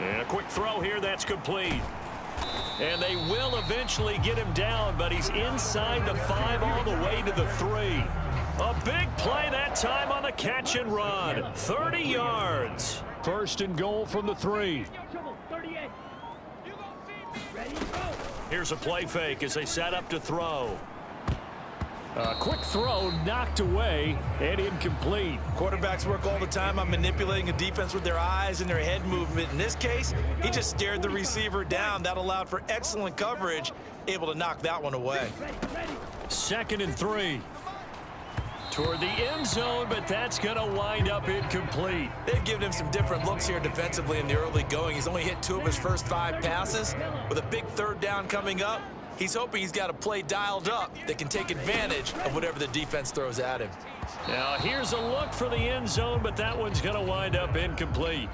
Speaker 1: And a quick throw here, that's complete. And they will eventually get him down, but he's inside the 5 all the way to the 3. A big play that time on the catch and run. 30 yards.
Speaker 3: 1st and goal from the 3.
Speaker 4: Trouble, 38. You gonna see me. Ready, go.
Speaker 1: Here's a play fake as they set up to throw.
Speaker 3: A quick throw knocked away and incomplete.
Speaker 2: Quarterbacks work all the time on manipulating a defense with their eyes and their head movement. In this case, he just stared the receiver down. That allowed for excellent coverage, able to knock that one away.
Speaker 4: Ready.
Speaker 1: 2nd and 3. Toward the end zone, but that's going to wind up incomplete.
Speaker 2: They've given him some different looks here defensively in the early going. He's only hit 2 of his first 5 passes. With a big 3rd down coming up, he's hoping he's got a play dialed up that can take advantage of whatever the defense throws at him.
Speaker 1: Now here's a look for the end zone, but that one's going to wind up incomplete.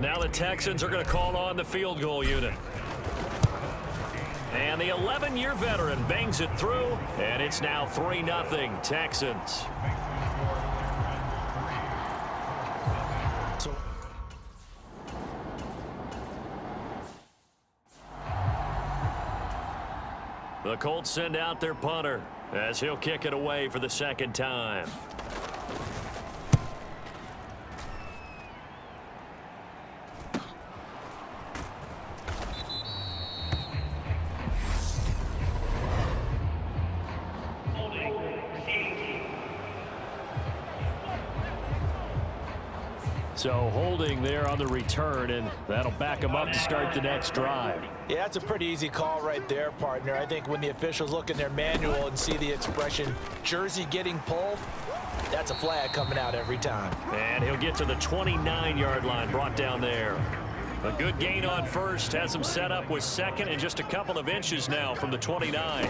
Speaker 1: Now the Texans are going to call on the field goal unit. And the 11-year veteran bangs it through, and it's now 3-0 Texans. The Colts send out their punter as he'll kick it away for the 2nd time.
Speaker 3: So holding there on the return, and that'll back him up to start the next drive.
Speaker 2: Yeah, that's a pretty easy call right there, partner. I think when the officials look in their manual and see the expression jersey getting pulled, that's a flag coming out every time.
Speaker 1: And he'll get to the 29-yard line, brought down there. A good gain on 1st, has him set up with 2nd and just a couple of inches now from the 29.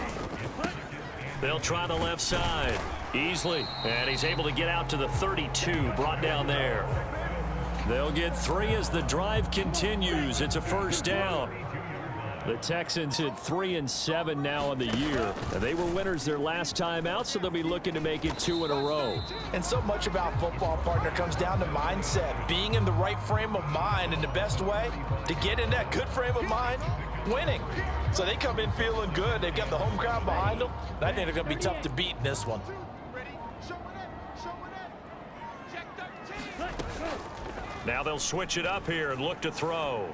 Speaker 1: They'll try the left side. Easily, and he's able to get out to the 32, brought down there. They'll get 3 as the drive continues. It's a first down.
Speaker 3: The Texans hit 3-7 now in the year. And they were winners their last time out, so they'll be looking to make it 2 in a row.
Speaker 2: And so much about football, partner, comes down to mindset. Being in the right frame of mind, and the best way to get in that good frame of mind, winning. So they come in feeling good. They've got the home crowd behind them. I think they're going to be tough to beat in this one.
Speaker 1: Now they'll switch it up here and look to throw.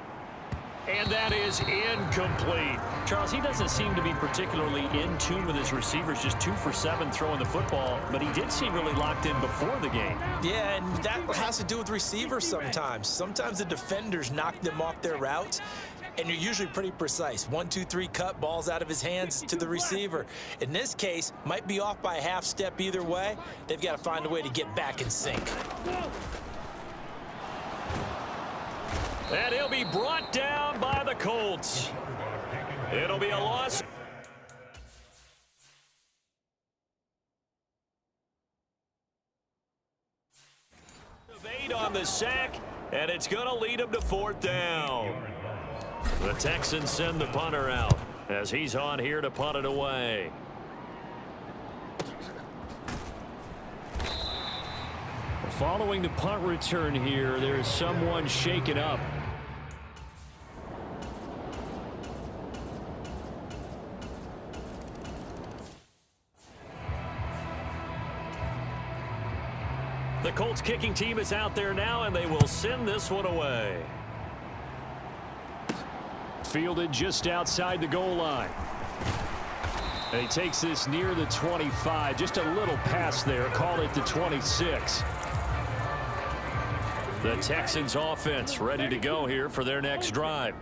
Speaker 1: And that is incomplete.
Speaker 3: Charles, he doesn't seem to be particularly in tune with his receivers, just 2 for 7 throwing the football, but he did seem really locked in before the game.
Speaker 2: Yeah, and that has to do with receivers sometimes. Sometimes the defenders knock them off their routes. and you're usually pretty precise. 1, 2, 3 cut, balls out of his hands to the receiver. In this case, might be off by a half step either way. They've got to find a way to get back in sync.
Speaker 1: And he'll be brought down by the Colts. It'll be a loss. Of 8 on the sack, and it's going to lead him to 4th down. The Texans send the punter out as he's on here to punt it away. Following the punt return here, there's someone shaken up. The Colts kicking team is out there now, and they will send this one away. Fielded just outside the goal line. And he takes this near the 25. Just a little pass there. Call it the 26. The Texans offense ready to go here for their next drive.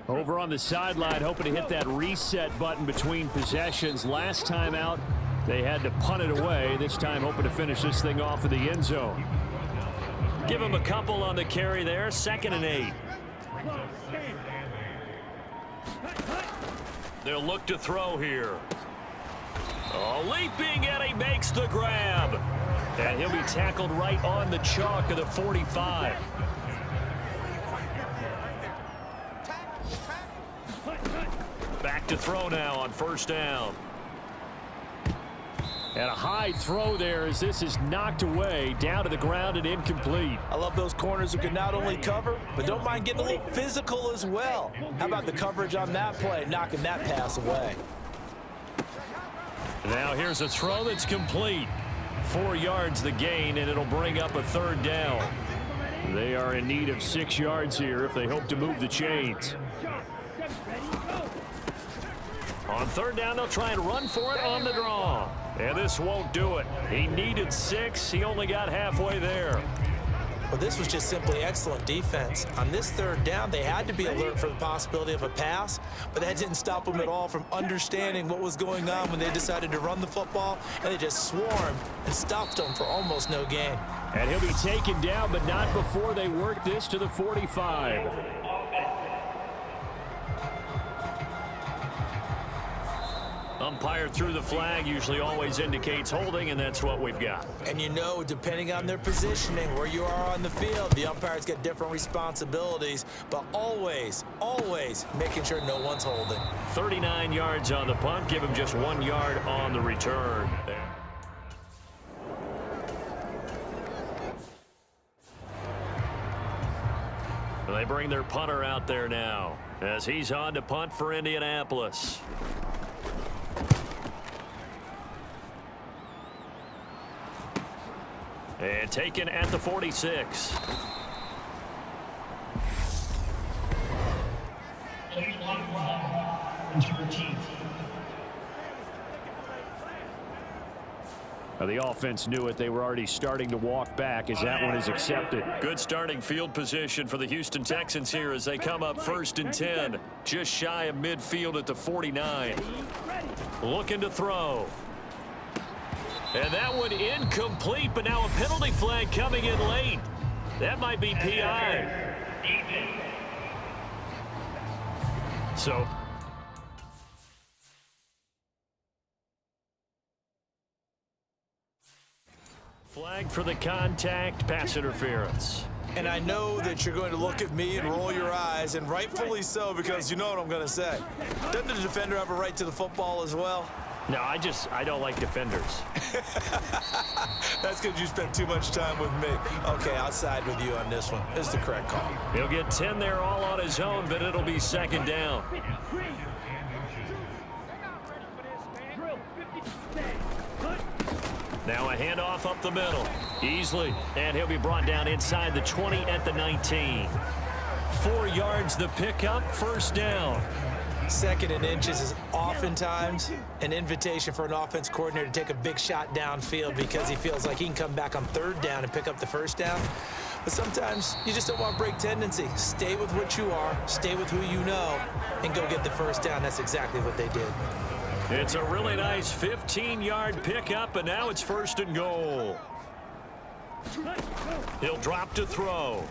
Speaker 3: Over on the sideline, hoping to hit that reset button between possessions. Last time out, they had to punt it away. This time hoping to finish this thing off in the end zone.
Speaker 1: Give him a couple on the carry there. 2nd and 8. They'll look to throw here. Oh, leaping, and he makes the grab. And he'll be tackled right on the chalk of the 45. Back to throw now on 1st down.
Speaker 3: And a high throw there as this is knocked away, down to the ground and incomplete.
Speaker 2: I love those corners who can not only cover, but don't mind getting a little physical as well. How about the coverage on that play, knocking that pass away?
Speaker 1: Now here's a throw that's complete. 4 yards the gain, and it'll bring up a 3rd down.
Speaker 3: They are in need of 6 yards here if they hope to move the chains.
Speaker 1: On 3rd down, they'll try and run for it on the draw. And this won't do it. He needed 6. He only got halfway there.
Speaker 2: Well, this was just simply excellent defense. On this 3rd down, they had to be alert for the possibility of a pass, but that didn't stop them at all from understanding what was going on when they decided to run the football, and they just swarmed and stopped them for almost no gain.
Speaker 3: And he'll be taken down, but not before they work this to the 45.
Speaker 1: Umpire threw the flag, usually always indicates holding, and that's what we've got.
Speaker 2: And you know, depending on their positioning, where you are on the field, the umpires get different responsibilities, but always, always making sure no one's holding.
Speaker 1: 39 yards on the punt, give him just 1 yard on the return. They bring their punter out there now as he's on to punt for Indianapolis. And taken at the 46.
Speaker 3: Now the offense knew it. They were already starting to walk back as that one is accepted.
Speaker 1: Good starting field position for the Houston Texans here as they come up 1st and 10. Just shy of midfield at the 49. Looking to throw. And that one incomplete, but now a penalty flag coming in late. That might be PI. So flag for the contact, pass interference.
Speaker 2: And I know that you're going to look at me and roll your eyes, and rightfully so, because you know what I'm going to say. Doesn't the defender have a right to the football as well?
Speaker 1: No, I don't like defenders.
Speaker 2: That's because you spent too much time with me. Okay, I'll side with you on this one. This is the correct call.
Speaker 1: He'll get 10 there all on his own, but it'll be 2nd down. Now a handoff up the middle. Easily. And he'll be brought down inside the 20 at the 19. 4 yards the pickup, 1st down.
Speaker 2: 2nd and inches is oftentimes an invitation for an offense coordinator to take a big shot downfield because he feels like he can come back on 3rd down and pick up the 1st down. But sometimes you just don't want break tendency. Stay with what you are, stay with who you know, and go get the first down. That's exactly what they did.
Speaker 1: It's a really nice 15-yard pickup, and now it's 1st and goal. He'll drop to throw.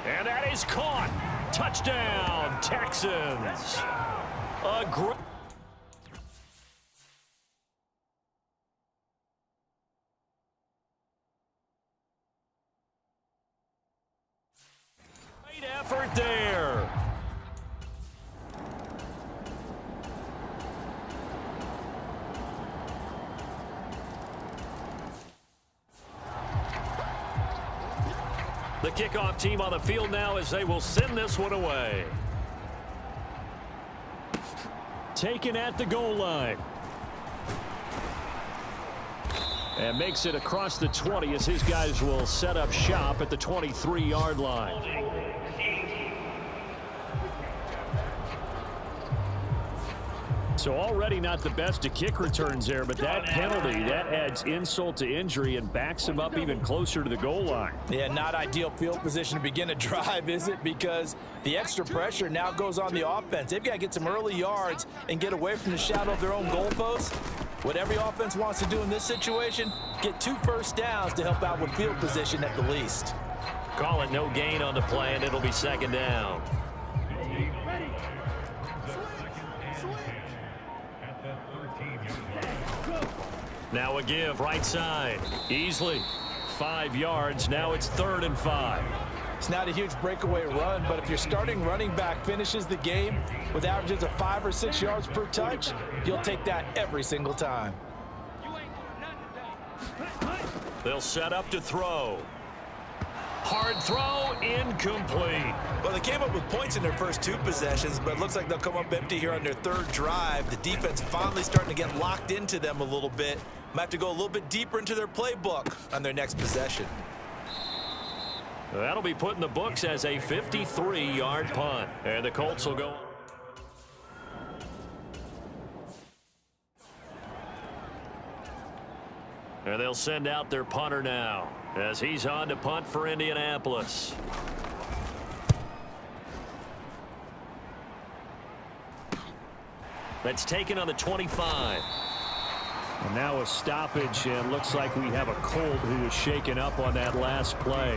Speaker 1: And that is caught. Touchdown, Texans. A great effort there. The kickoff team on the field now as they will send this one away. Taken at the goal line. And makes it across the 20 as his guys will set up shop at the 23-yard line. So already not the best to kick returns there, but that penalty, that adds insult to injury and backs him up even closer to the goal line.
Speaker 2: Yeah, not ideal field position to begin a drive, is it? Because the extra pressure now goes on the offense. They've got to get some early yards and get away from the shadow of their own goalposts. What every offense wants to do in this situation, get 2 first downs to help out with field position at the least.
Speaker 1: Call it no gain on the play, and it'll be 2nd down. Now a give right side. Easily 5 yards. Now it's 3rd and 5.
Speaker 2: It's not a huge breakaway run, but if your starting running back finishes the game with averages of 5 or 6 yards per touch, you'll take that every single time.
Speaker 1: They'll set up to throw. Hard throw, incomplete.
Speaker 2: Well, they came up with points in their first 2 possessions, but it looks like they'll come up empty here on their 3rd drive. The defense finally starting to get locked into them a little bit. Might have to go a little bit deeper into their playbook on their next possession.
Speaker 1: That'll be put in the books as a 53-yard punt. And the Colts will go. And they'll send out their punter now as he's on to punt for Indianapolis. That's taken on the 25.
Speaker 3: And now a stoppage, and looks like we have a Colt who was shaken up on that last play.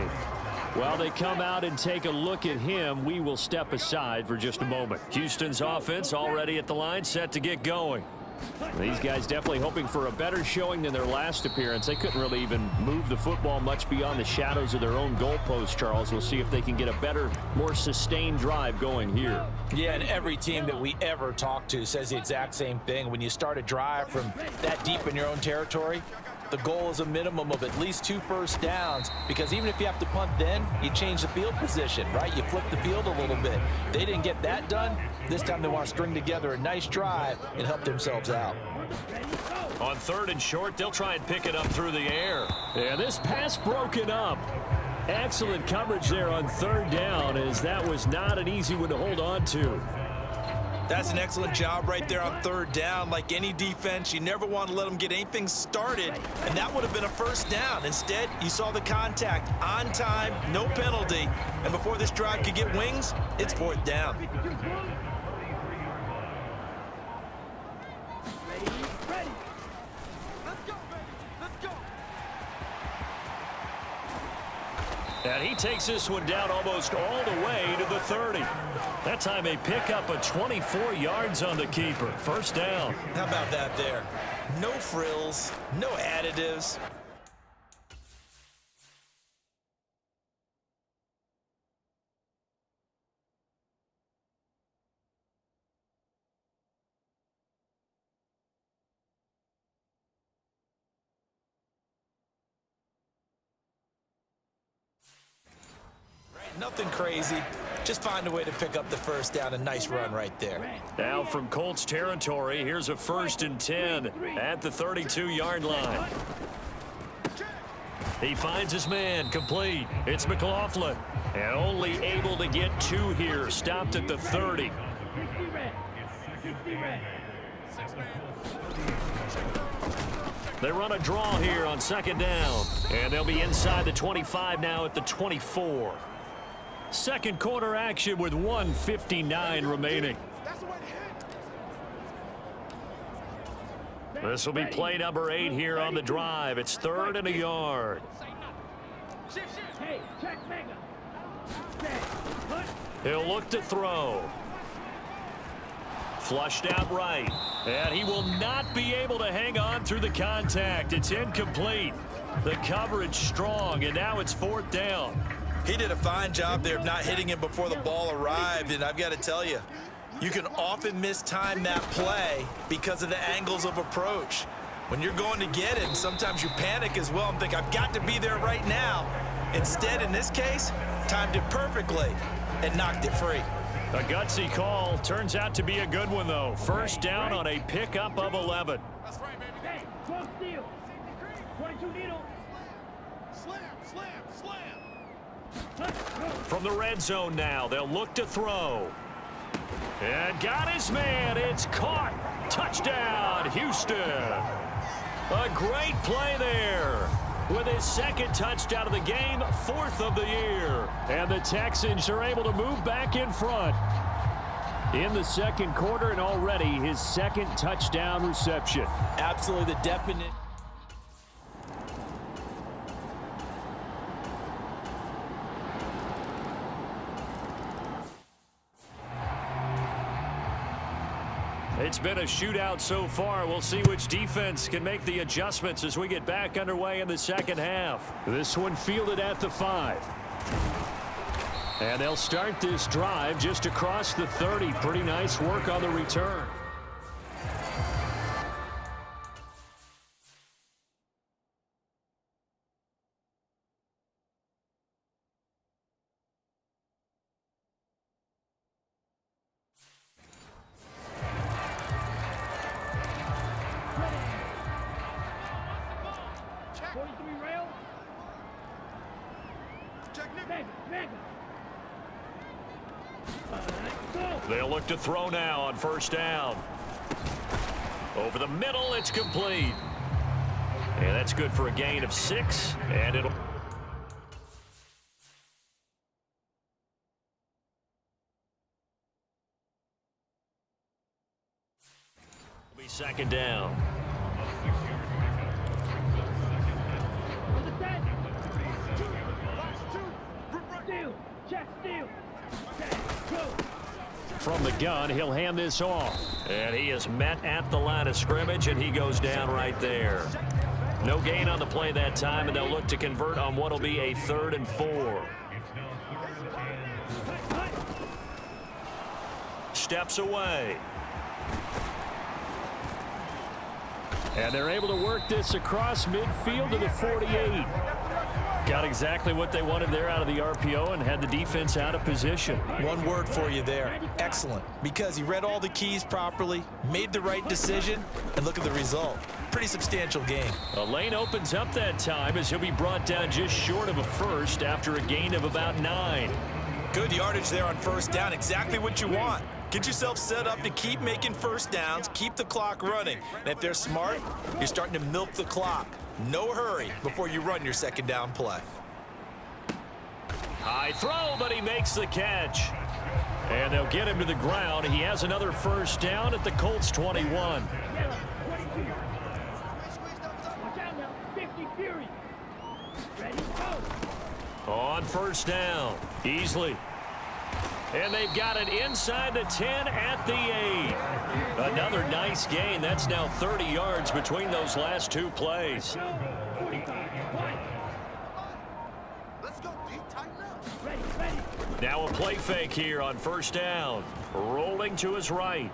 Speaker 3: While they come out and take a look at him, we will step aside for just a moment.
Speaker 1: Houston's offense already at the line, set to get going.
Speaker 3: These guys definitely hoping for a better showing than their last appearance. They couldn't really even move the football much beyond the shadows of their own goalpost, Charles. We'll see if they can get a better, more sustained drive going here.
Speaker 2: Yeah, and every team that we ever talk to says the exact same thing. When you start a drive from that deep in your own territory, the goal is a minimum of at least 2 first downs, because even if you have to punt then, you change the field position, right? You flip the field a little bit. They didn't get that done. This time they want to string together a nice drive and help themselves out.
Speaker 1: On 3rd and short, they'll try and pick it up through the air.
Speaker 3: Yeah, this pass broken up. Excellent coverage there on 3rd down, as that was not an easy one to hold on to.
Speaker 2: That's an excellent job right there on 3rd down. Like any defense, you never want to let them get anything started, and that would have been a first down. Instead, you saw the contact on time, no penalty, and before this drive could get wings, it's 4th down.
Speaker 1: And he takes this one down almost all the way to the 30. That time a pickup of 24 yards on the keeper. 1st down.
Speaker 2: How about that there? No frills, no additives. Nothing crazy. Just find a way to pick up the first down. A nice run right there.
Speaker 1: Now from Colts territory, here's a 1st and 10 at the 32-yard line. He finds his man, complete. It's McLaughlin. And only able to get 2 here. Stopped at the 30. They run a draw here on second down. And they'll be inside the 25 now at the 24. Second quarter action with 1:59 remaining. This will be play number 8 here on the drive. It's 3rd and a yard.
Speaker 4: Hey, check mega.
Speaker 1: He'll look to throw. Flushed out right. And he will not be able to hang on through the contact. It's incomplete. The coverage strong, and now it's 4th down.
Speaker 2: He did a fine job there of not hitting him before the ball arrived, and I've got to tell you, you can often mistime that play because of the angles of approach. When you're going to get it, sometimes you panic as well and think, I've got to be there right now. Instead, in this case, timed it perfectly and knocked it free.
Speaker 1: A gutsy call. Turns out to be a good one, though. First down on a pickup of 11.
Speaker 4: That's right, baby. Hey, 12 steal. 22 needle.
Speaker 5: Slam, slam, slam.
Speaker 1: From the red zone now, they'll look to throw. And got his man. It's caught. Touchdown, Houston. A great play there. With his second touchdown of the game, 4th of the year. And the Texans are able to move back in front in the second quarter, and already his second touchdown reception.
Speaker 2: Absolutely the definite.
Speaker 1: It's been a shootout so far. We'll see which defense can make the adjustments as we get back underway in the second half. This one fielded at the 5. And they'll start this drive just across the 30. Pretty nice work on the return. They'll look to throw now on first down. Over the middle, it's complete. And that's good for a gain of 6. And it'll be second down. From the gun, he'll hand this off. And he is met at the line of scrimmage, and he goes down right there. No gain on the play that time, and they'll look to convert on what will be a 3rd and 4. Steps away. And they're able to work this across midfield to the 48. Got exactly what they wanted there out of the RPO and had the defense out of position.
Speaker 2: One word for you there, excellent, because he read all the keys properly, made the right decision, and look at the result. Pretty substantial game.
Speaker 1: A lane opens up that time as he'll be brought down just short of a first after a gain of about 9.
Speaker 2: Good yardage there on first down, exactly what you want. Get yourself set up to keep making first downs, keep the clock running. And if they're smart, you're starting to milk the clock. No hurry before you run your second down play.
Speaker 1: High throw, but he makes the catch. And they'll get him to the ground. He has another first down at the Colts 21. On first down, Easley. And they've got it inside the 10 at the 8. Another nice gain. That's now 30 yards between those last 2 plays.
Speaker 5: Let's go, D. Tighten up.
Speaker 1: Now a play fake here on first down. Rolling to his right.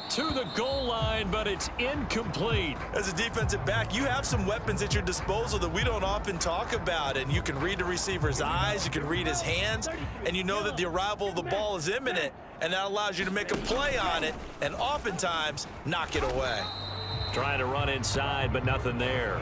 Speaker 1: To the goal line, but it's incomplete.
Speaker 2: As a defensive back, you have some weapons at your disposal that we don't often talk about, and you can read the receiver's eyes, you can read his hands, and you know that the arrival of the ball is imminent, and that allows you to make a play on it and oftentimes knock it away.
Speaker 1: Trying to run inside, but nothing there.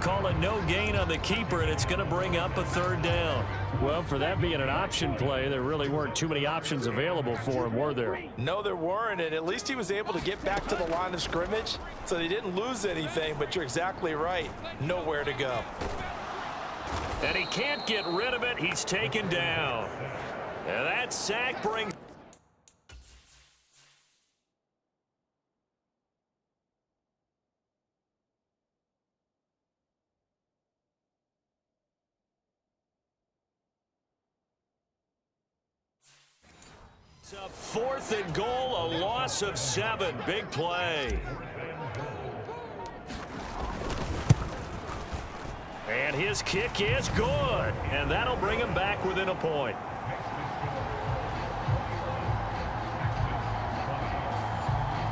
Speaker 1: Call it no gain on the keeper, and it's going to bring up a 3rd down.
Speaker 3: Well, for that being an option play, there really weren't too many options available for him, were there?
Speaker 2: No, there weren't, and at least he was able to get back to the line of scrimmage, so they didn't lose anything, but you're exactly right. Nowhere to go.
Speaker 1: And he can't get rid of it. He's taken down. And that sack brings... It's a 4th and goal, a loss of 7. Big play. And his kick is good. And that'll bring him back within a point.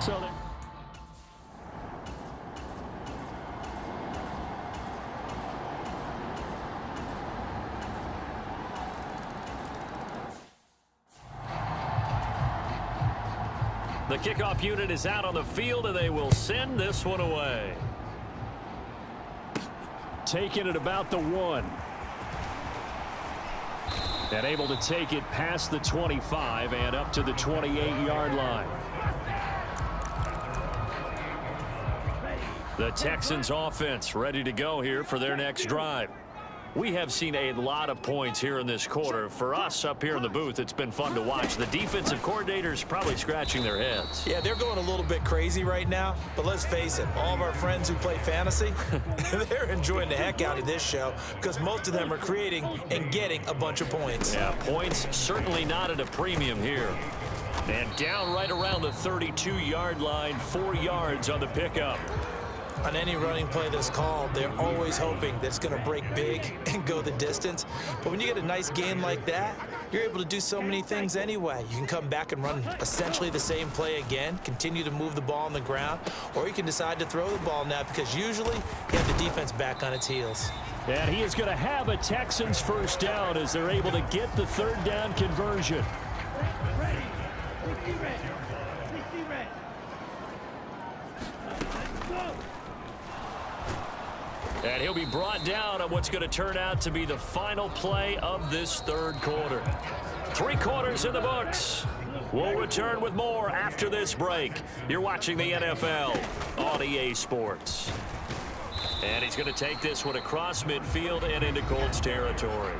Speaker 3: So
Speaker 1: the kickoff unit is out on the field, and they will send this one away.
Speaker 3: taking it about the 1. And able to take it past the 25 and up to the 28-yard line. The Texans offense ready to go here for their next drive. We have seen a lot of points here in this quarter. For us up here in the booth, it's been fun to watch. The defensive coordinators probably scratching their heads.
Speaker 2: Yeah, they're going a little bit crazy right now, but let's face it, all of our friends who play fantasy, they're enjoying the heck out of this show because most of them are creating and getting a bunch of points.
Speaker 1: Yeah, points certainly not at a premium here. And down right around the 32-yard line, 4 yards on the pickup.
Speaker 2: On any running play that's called, they're always hoping that it's going to break big and go the distance. But when you get a nice gain like that, you're able to do so many things anyway. You can come back and run essentially the same play again, continue to move the ball on the ground, or you can decide to throw the ball now because usually you have the defense back on its heels.
Speaker 3: And he is going to have a Texans first down as they're able to get the 3rd down conversion.
Speaker 4: Ready. 60 ready. 60 ready. Let's go.
Speaker 1: And he'll be brought down on what's going to turn out to be the final play of this 3rd quarter. 3 quarters in the books. We'll return with more after this break. You're watching the NFL on EA Sports. And he's going to take this one across midfield and into Colts territory.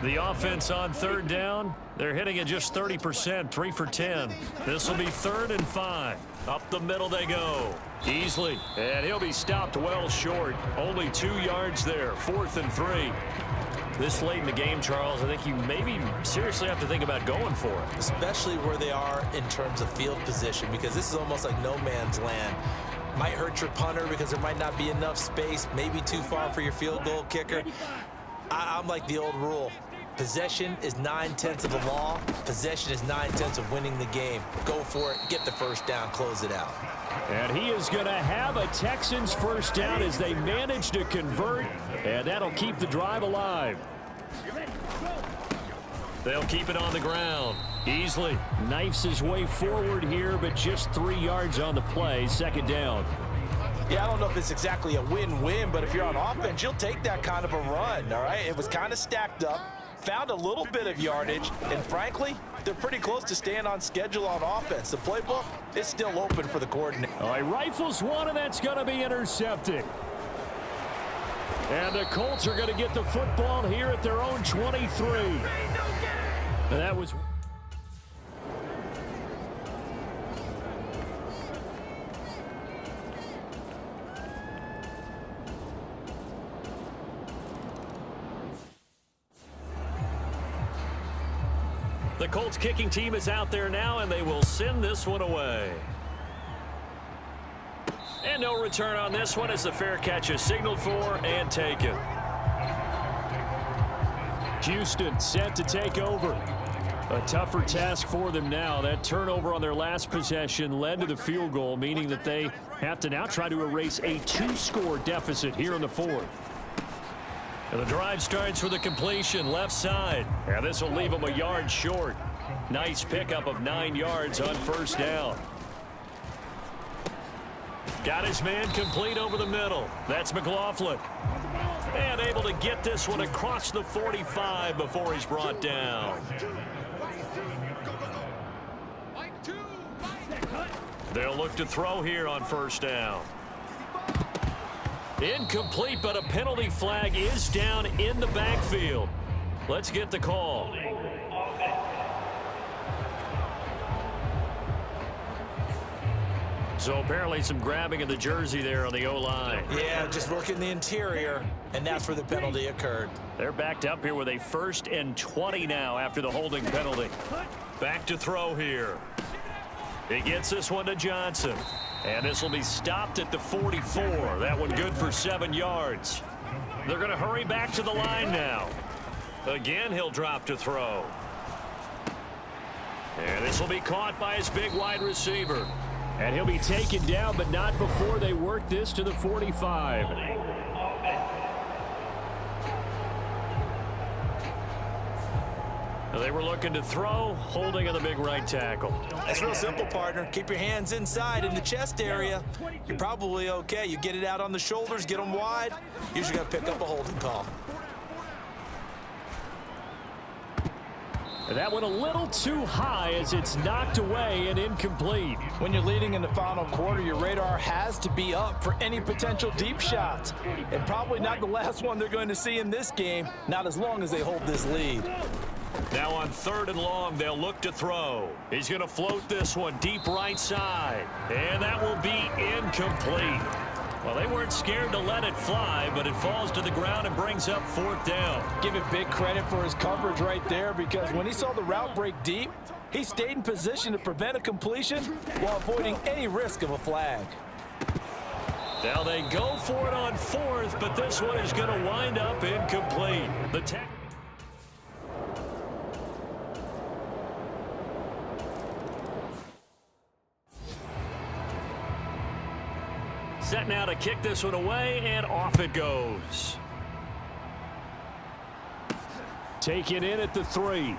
Speaker 1: The offense on 3rd down, they're hitting at just 30%, 3 for 10. This will be 3rd and 5. Up the middle they go. Easily. And he'll be stopped well short. Only 2 yards there. 4th and 3. This late in the game, Charles, I think you maybe seriously have to think about going for it.
Speaker 2: Especially where they are in terms of field position, because this is almost like no man's land. Might hurt your punter because there might not be enough space, maybe too far for your field goal kicker. I'm like the old rule. Possession is 9/10 of the law. Possession is 9/10 of winning the game. Go for it. Get the first down. Close it out.
Speaker 3: And he is going to have a Texans first down as they manage to convert, and that'll keep the drive alive.
Speaker 1: They'll keep it on the ground. Easily.
Speaker 3: Knifes his way forward here, but just 3 yards on the play. 2nd down.
Speaker 2: Yeah, I don't know if it's exactly a win-win, but if you're on offense, you'll take that kind of a run, all right? It was kind of stacked up, found a little bit of yardage, and frankly, they're pretty close to staying on schedule on offense. The playbook is still open for the coordinator.
Speaker 3: All right, rifles one, and that's going to be intercepted. And the Colts are going to get the football here at their own 23. And that was...
Speaker 1: The Colts kicking team is out there now, and they will send this one away. And no return on this one as the fair catch is signaled for and taken.
Speaker 3: Houston set to take over. A tougher task for them now. That turnover on their last possession led to the field goal, meaning that they have to now try to erase a 2-score deficit here in the 4th.
Speaker 1: And the drive starts with a completion left side. And this will leave them a yard short.
Speaker 3: Nice pickup of 9 yards on first down. Got his man complete over the middle. That's McLaughlin. And able to get this one across the 45 before he's brought down. They'll look to throw here on first down. Incomplete, but a penalty flag is down in the backfield. Let's get the call. So apparently some grabbing of the jersey there on the O-line.
Speaker 2: Yeah, just working the interior, and that's where the penalty occurred.
Speaker 3: They're backed up here with a 1st and 20 now after the holding penalty. Back to throw here. He gets this one to Johnson. And this will be stopped at the 44. That one good for 7 yards. They're going to hurry back to the line now. Again, he'll drop to throw. And this will be caught by his big wide receiver.
Speaker 1: And he'll be taken down, but not before they work this to the 45.
Speaker 3: They were looking to throw, holding on the big right tackle.
Speaker 2: That's real simple, partner. Keep your hands inside in the chest area. You're probably okay. You get it out on the shoulders, get them wide. Usually got to pick up a holding call.
Speaker 1: That one a little too high as it's knocked away and incomplete.
Speaker 7: When you're leading in the final quarter, your radar has to be up for any potential deep shots. And probably not the last one they're going to see in this game, not as long as they hold this lead.
Speaker 3: Now on 3rd and long, they'll look to throw. He's going to float this one deep right side. And that will be incomplete. Well, they weren't scared to let it fly, but it falls to the ground and brings up 4th down.
Speaker 7: Give it big credit for his coverage right there, because when he saw the route break deep, he stayed in position to prevent a completion while avoiding any risk of a flag.
Speaker 3: Now they go for it on 4th, but this one is going to wind up incomplete. Set now to kick this one away, and off it goes.
Speaker 1: Taken in at the 3.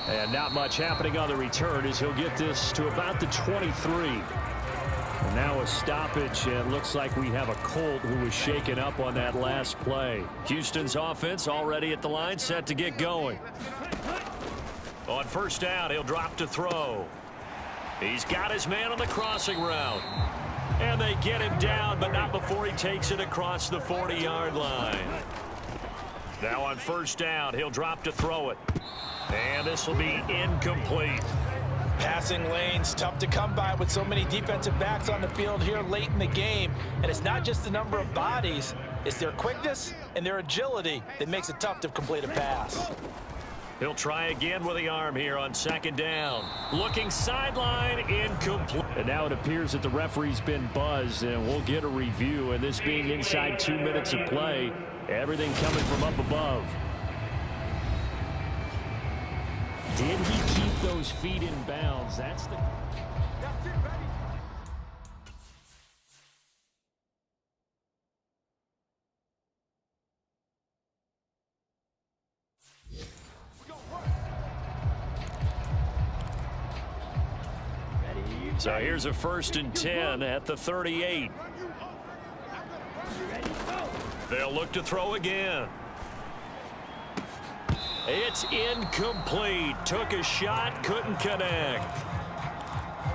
Speaker 1: And not much happening on the return as he'll get this to about the 23. And now a stoppage, and looks like we have a Colt who was shaken up on that last play.
Speaker 3: Houston's offense already at the line, set to get going. On first down, he'll drop to throw. He's got his man on the crossing route. And they get him down, but not before he takes it across the 40-yard line. Now on first down, he'll drop to throw it. And this will be incomplete.
Speaker 7: Passing lanes, tough to come by with so many defensive backs on the field here late in the game. And it's not just the number of bodies, it's their quickness and their agility that makes it tough to complete a pass.
Speaker 3: He'll try again with the arm here on 2nd down. Looking sideline, incomplete.
Speaker 1: And now it appears that the referee's been buzzed, and we'll get a review. And this being inside 2 minutes of play, everything coming from up above. Did he keep those feet in bounds? That's the...
Speaker 3: So here's a 1st and 10 at the 38. They'll look to throw again. It's incomplete. Took a shot, couldn't connect.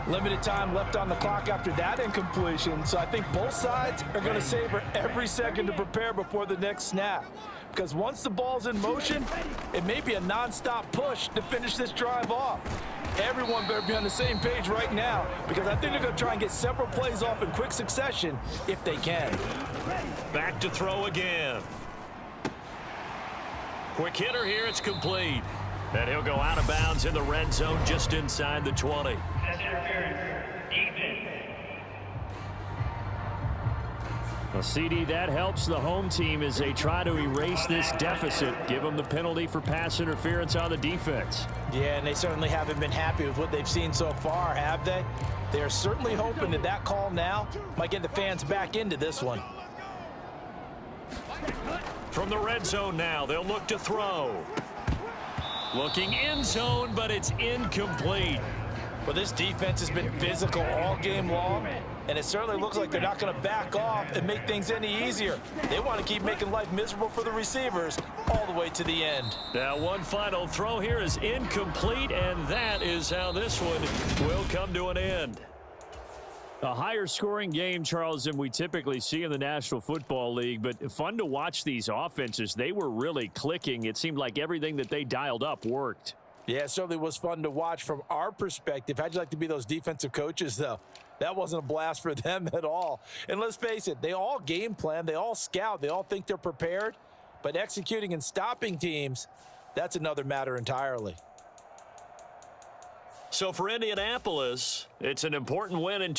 Speaker 7: Limited time left on the clock after that incompletion, so I think both sides are going to savor every second to prepare before the next snap. Because once the ball's in motion, it may be a non-stop push to finish this drive off. Everyone better be on the same page right now, because I think they're going to try and get several plays off in quick succession if they can.
Speaker 3: Back to throw again. Quick hitter here, it's complete. And he'll go out of bounds in the red zone just inside the 20.
Speaker 1: Well, CD, that helps the home team as they try to erase this deficit. Give them the penalty for pass interference on the defense.
Speaker 7: Yeah, and they certainly haven't been happy with what they've seen so far, have they? They are certainly hoping that that call now might get the fans back into this one.
Speaker 3: From the red zone now, they'll look to throw.
Speaker 1: Looking end zone, but it's incomplete.
Speaker 7: Well, this defense has been physical all game long, and it certainly looks like they're not going to back off and make things any easier. They want to keep making life miserable for the receivers all the way to the end.
Speaker 1: Now, one final throw here is incomplete, and that is how this one will come to an end. A higher scoring game, Charles, than we typically see in the National Football League, but fun to watch these offenses. They were really clicking. It seemed like everything that they dialed up worked.
Speaker 7: Yeah, it certainly was fun to watch from our perspective. How'd you like to be those defensive coaches, though? That wasn't a blast for them at all. And let's face it, they all game plan, they all scout, they all think they're prepared. But executing and stopping teams, that's another matter entirely.
Speaker 1: So for Indianapolis, it's an important win in